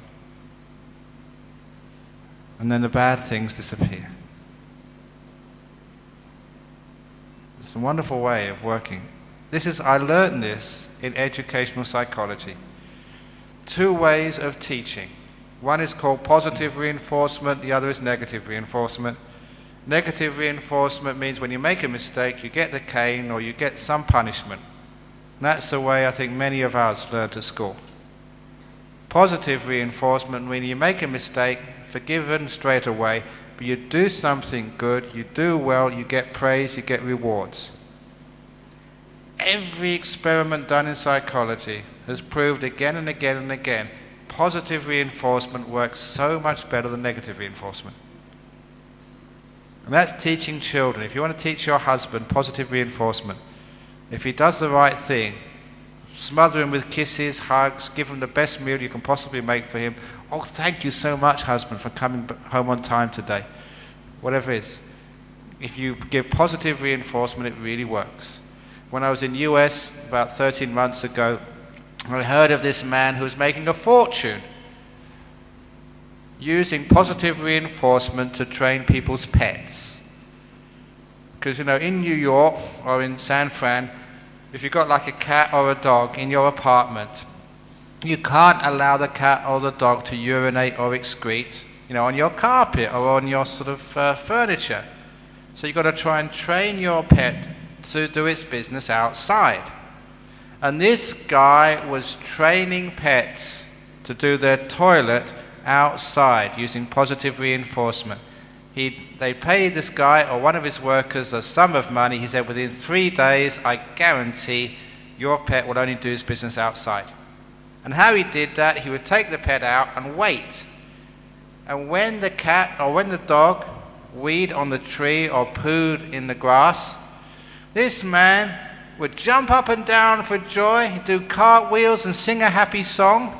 And then the bad things disappear. It's a wonderful way of working. I learned this in educational psychology. 2 ways of teaching. One is called positive reinforcement, the other is negative reinforcement. Negative reinforcement means when you make a mistake, you get the cane or you get some punishment. And that's the way I think many of us learned at school. Positive reinforcement, when you make a mistake, forgiven straight away, but you do something good, you do well, you get praise, you get rewards. Every experiment done in psychology has proved again and again and again positive reinforcement works so much better than negative reinforcement. And that's teaching children. If you want to teach your husband positive reinforcement, if he does the right thing, smother him with kisses, hugs, give him the best meal you can possibly make for him. Oh, thank you so much, husband, for coming home on time today. Whatever it is. If you give positive reinforcement, it really works. When I was in the US about 13 months ago, I heard of this man who was making a fortune using positive reinforcement to train people's pets. Because, in New York or in San Fran, if you've got like a cat or a dog in your apartment, you can't allow the cat or the dog to urinate or excrete, on your carpet or on your sort of furniture. So you've got to try and train your pet to do its business outside. And this guy was training pets to do their toilet outside using positive reinforcement. They paid this guy or one of his workers a sum of money. He said, within 3 days, I guarantee your pet will only do his business outside. And how he did that, he would take the pet out and wait. And when the cat or when the dog weed on the tree or pooed in the grass, this man would jump up and down for joy, do cartwheels and sing a happy song.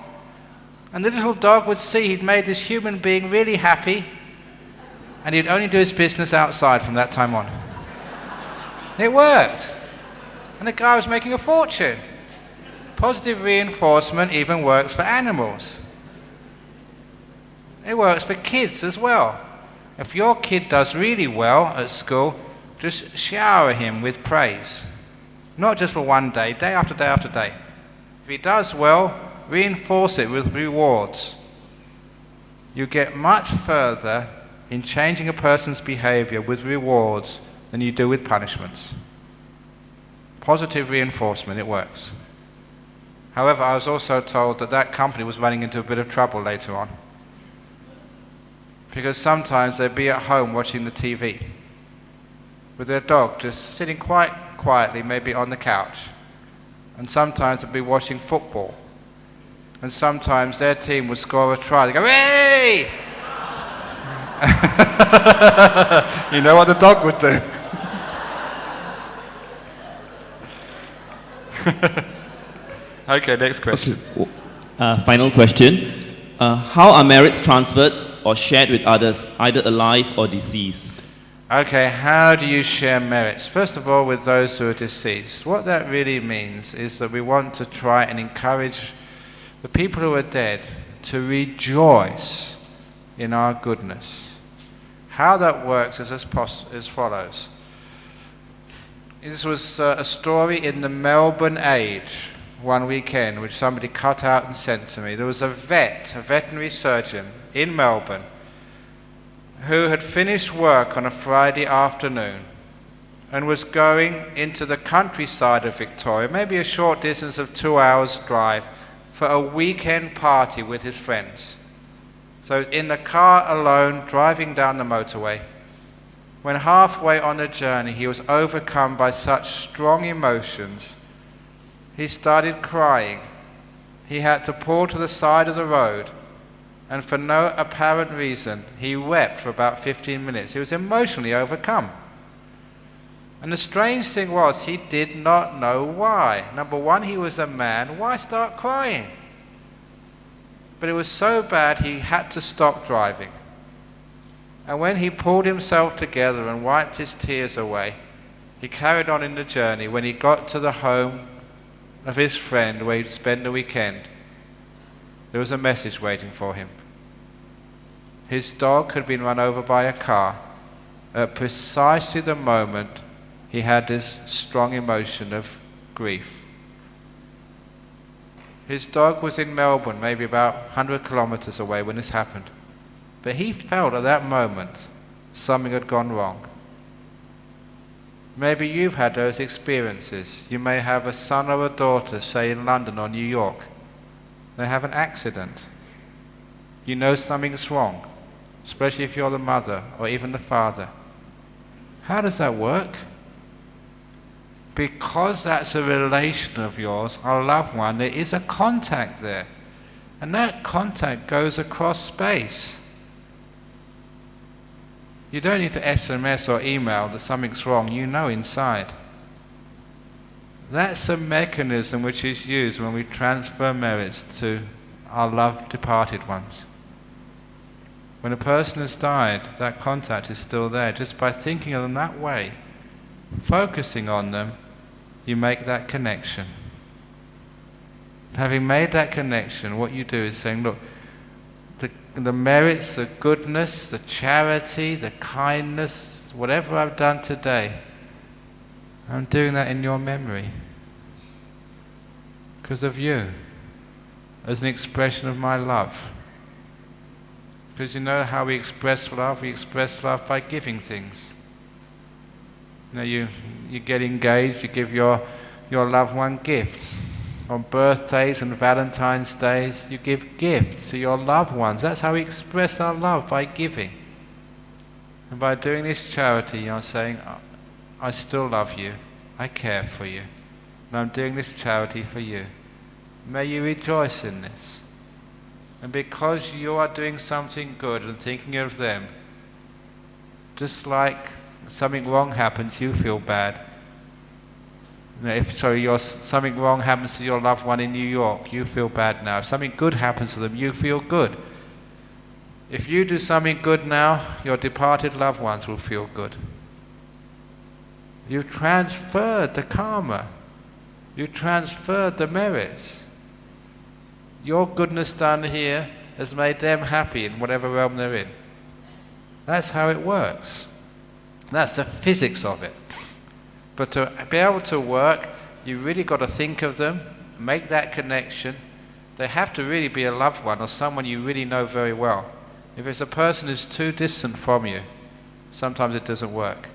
And the little dog would see he'd made this human being really happy, and he'd only do his business outside from that time on. It worked. And the guy was making a fortune. Positive reinforcement even works for animals. It works for kids as well. If your kid does really well at school, just shower him with praise. Not just for one day, day after day after day. If he does well, reinforce it with rewards. You get much further in changing a person's behavior with rewards than you do with punishments. Positive reinforcement, it works. However, I was also told that that company was running into a bit of trouble later on. Because sometimes they'd be at home watching the TV with their dog just sitting quite quietly, maybe on the couch. And sometimes they'd be watching football. And sometimes their team would score a try. They go, "Hey!" You know what the dog would do. Okay, next question. Final question. How are merits transferred or shared with others, either alive or deceased? Okay, how do you share merits? First of all, with those who are deceased. What that really means is that we want to try and encourage the people who are dead to rejoice in our goodness. How that works is as follows. This was a story in the Melbourne Age one weekend, which somebody cut out and sent to me. There was a veterinary surgeon in Melbourne, who had finished work on a Friday afternoon and was going into the countryside of Victoria, maybe a short distance of 2 hours drive, for a weekend party with his friends. So in the car alone, driving down the motorway, when halfway on the journey he was overcome by such strong emotions, he started crying. He had to pull to the side of the road, and for no apparent reason, he wept for about 15 minutes. He was emotionally overcome. And the strange thing was, he did not know why. Number one, he was a man. Why start crying? But it was so bad, he had to stop driving. And when he pulled himself together and wiped his tears away, he carried on in the journey. When he got to the home of his friend where he'd spend the weekend, there was a message waiting for him. His dog had been run over by a car at precisely the moment he had this strong emotion of grief. His dog was in Melbourne, maybe about 100 kilometers away when this happened. But he felt at that moment something had gone wrong. Maybe you've had those experiences. You may have a son or a daughter, say in London or New York. They have an accident. You know something's wrong, especially if you're the mother or even the father. How does that work? Because that's a relation of yours, a loved one, there is a contact there. And that contact goes across space. You don't need to SMS or email that something's wrong, you know inside. That's a mechanism which is used when we transfer merits to our loved departed ones. When a person has died, that contact is still there. Just by thinking of them that way, focusing on them, you make that connection. Having made that connection, what you do is saying, look, the merits, the goodness, the charity, the kindness, whatever I've done today, I'm doing that in your memory. Because of you. As an expression of my love. Because you know how we express love? We express love by giving things. You know, you get engaged, you give your loved one gifts. On birthdays and Valentine's days, you give gifts to your loved ones. That's how we express our love, by giving. And by doing this charity, you're saying, I still love you, I care for you, and I'm doing this charity for you. May you rejoice in this. And because you are doing something good and thinking of them, just like something wrong happens, you feel bad. You know, if something wrong happens to your loved one in New York, you feel bad now. If something good happens to them, you feel good. If you do something good now, your departed loved ones will feel good. You've transferred the karma. You transferred the merits. Your goodness done here has made them happy in whatever realm they're in. That's how it works. That's the physics of it. But to be able to work, you've really got to think of them, make that connection. They have to really be a loved one or someone you really know very well. If it's a person who's too distant from you, sometimes it doesn't work.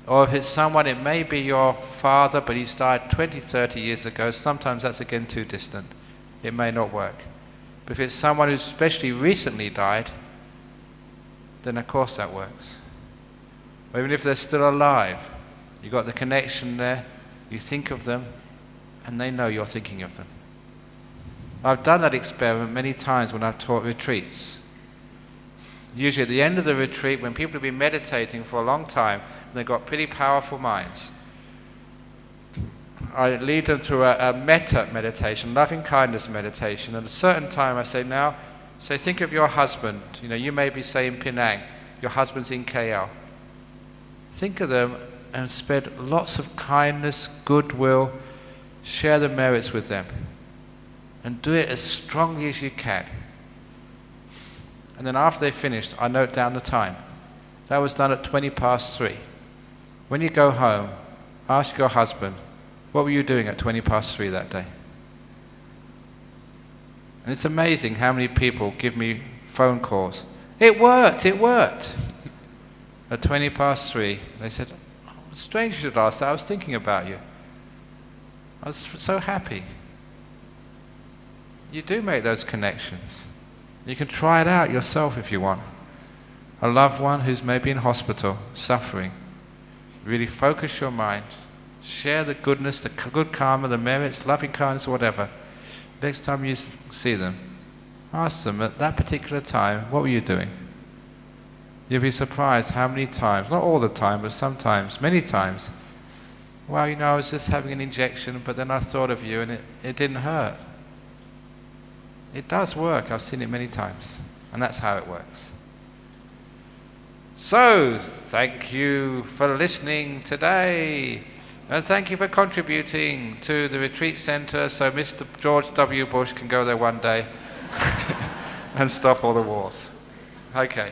Or if it's someone, it may be your father, but he's died 20, 30 years ago, sometimes that's again too distant. It may not work. But if it's someone who's especially recently died, then of course that works. Or even if they're still alive, you've got the connection there, you think of them, and they know you're thinking of them. I've done that experiment many times when I've taught retreats. Usually at the end of the retreat, when people have been meditating for a long time, and they've got pretty powerful minds, I lead them through a metta meditation, loving kindness meditation. At a certain time I say, now, so think of your husband. You know, you may be saying Penang, your husband's in KL. Think of them and spread lots of kindness, goodwill, share the merits with them. And do it as strongly as you can. And then after they finished, I note down the time. That was done at 3:20. When you go home, ask your husband, what were you doing at 3:20 that day? And it's amazing how many people give me phone calls. It worked, it worked. At 3:20, they said, oh, strange you should ask that, I was thinking about you. I was so happy. You do make those connections. You can try it out yourself if you want. A loved one who's maybe in hospital, suffering. Really focus your mind. Share the goodness, the good karma, the merits, loving kindness, whatever. Next time you see them, ask them at that particular time, what were you doing? You'll be surprised how many times, not all the time, but sometimes, many times, well, you know, I was just having an injection, but then I thought of you and it didn't hurt. It does work. I've seen it many times. And that's how it works. So, thank you for listening today. And thank you for contributing to the retreat center so Mr. George W. Bush can go there one day and stop all the wars. Okay.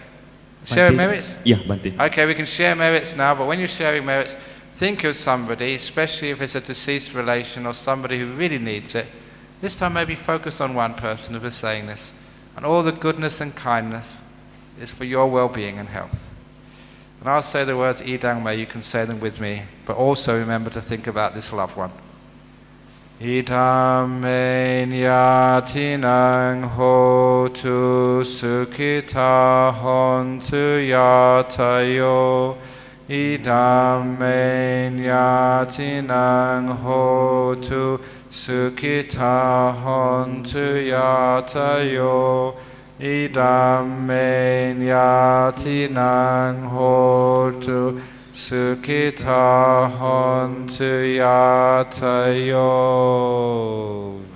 Sharing merits? Yeah, Bhante. Okay, we can share merits now, but when you're sharing merits, think of somebody, especially if it's a deceased relation or somebody who really needs it. This time maybe focus on one person who is saying this. And all the goodness and kindness is for your well-being and health. And I'll say the words Idang Mei, you can say them with me, but also remember to think about this loved one. Idam me nyatinang hotu sukhita hontu yatayo. Idam me nyatinang hotu sukhita hontu yatayo. Idam me nyatinang hotu sukhita hontu yatayo.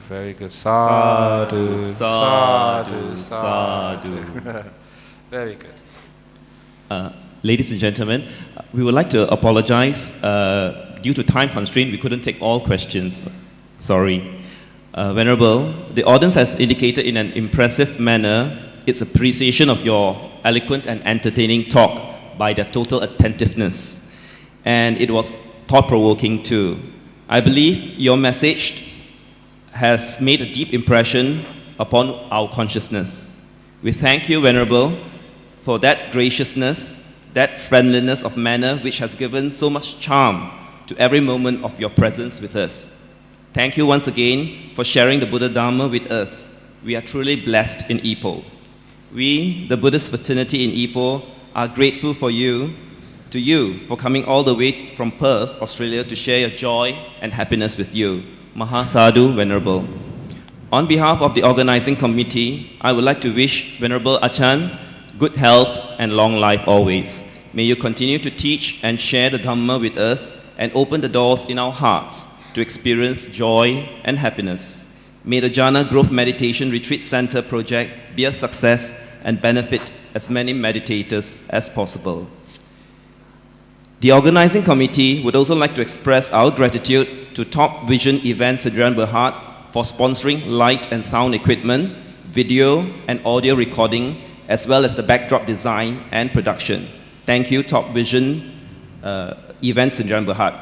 Very good. Sadhu, sadhu, sadhu. Very good. Ladies and gentlemen, we would like to apologize. Due to time constraint, we couldn't take all questions. Sorry. Venerable, the audience has indicated in an impressive manner its appreciation of your eloquent and entertaining talk by their total attentiveness. And it was thought-provoking too. I believe your message has made a deep impression upon our consciousness. We thank you, Venerable, for that graciousness, that friendliness of manner which has given so much charm to every moment of your presence with us. Thank you once again for sharing the Buddha Dharma with us. We are truly blessed in Ipoh. We, the Buddhist fraternity in Ipoh, are grateful to you for coming all the way from Perth, Australia to share your joy and happiness with you. Mahasadhu, Venerable. On behalf of the organizing committee, I would like to wish Venerable Ajahn good health and long life always. May you continue to teach and share the Dhamma with us and open the doors in our hearts to experience joy and happiness. May the Jhana Growth Meditation Retreat Center project be a success and benefit as many meditators as possible. The organizing committee would also like to express our gratitude to Top Vision Events Ajahn Brahm for sponsoring light and sound equipment, video and audio recording, as well as the backdrop design and production. Thank you, Top Vision Events Ajahn Brahm.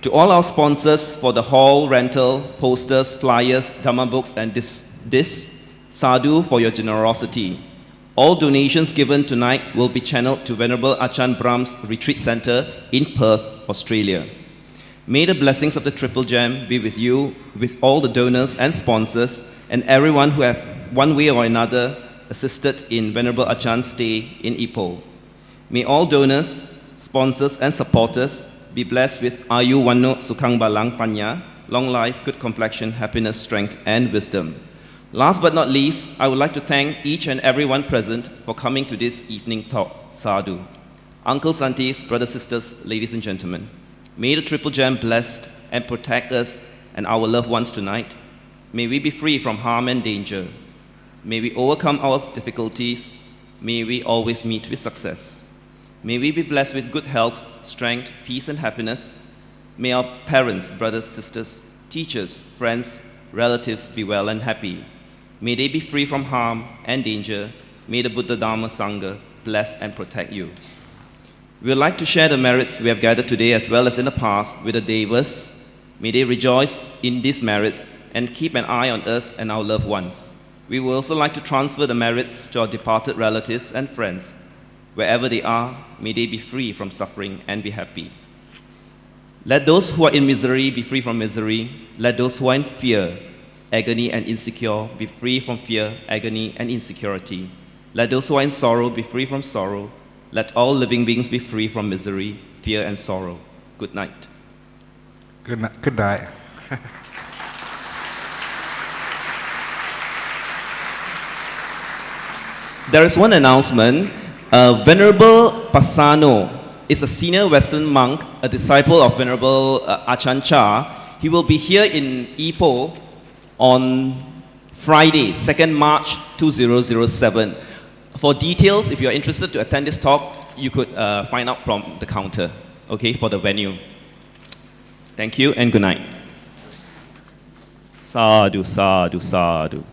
To all our sponsors for the hall rental, posters, flyers, Dhamma books, and this, sadhu for your generosity. All donations given tonight will be channeled to Venerable Ajahn Brahm's Retreat Center in Perth, Australia. May the blessings of the Triple Gem be with you, with all the donors and sponsors, and everyone who have, one way or another, assisted in Venerable Ajahn stay in Ipoh. May all donors, sponsors, and supporters be blessed with Ayu Wanno Sukhang Balang Panya, long life, good complexion, happiness, strength, and wisdom. Last but not least, I would like to thank each and everyone present for coming to this evening talk. Sadhu. Uncles, aunties, brothers, sisters, ladies and gentlemen, may the Triple Gem bless and protect us and our loved ones tonight. May we be free from harm and danger. May we overcome our difficulties. May we always meet with success. May we be blessed with good health, strength, peace, and happiness. May our parents, brothers, sisters, teachers, friends, relatives be well and happy. May they be free from harm and danger. May the Buddha Dharma Sangha bless and protect you. We would like to share the merits we have gathered today as well as in the past with the Devas. May they rejoice in these merits and keep an eye on us and our loved ones. We would also like to transfer the merits to our departed relatives and friends. Wherever they are, may they be free from suffering and be happy. Let those who are in misery be free from misery. Let those who are in fear, agony, and insecure be free from fear, agony, and insecurity. Let those who are in sorrow be free from sorrow. Let all living beings be free from misery, fear, and sorrow. Good night. Good night. Good night. There is one announcement. Venerable Pasano is a senior Western monk, a disciple of Venerable Ajahn Chah. He will be here in Ipoh on Friday, 2nd March 2007. For details, if you are interested to attend this talk, you could find out from the counter, okay, for the venue. Thank you and good night. Sadhu, sadhu, sadhu.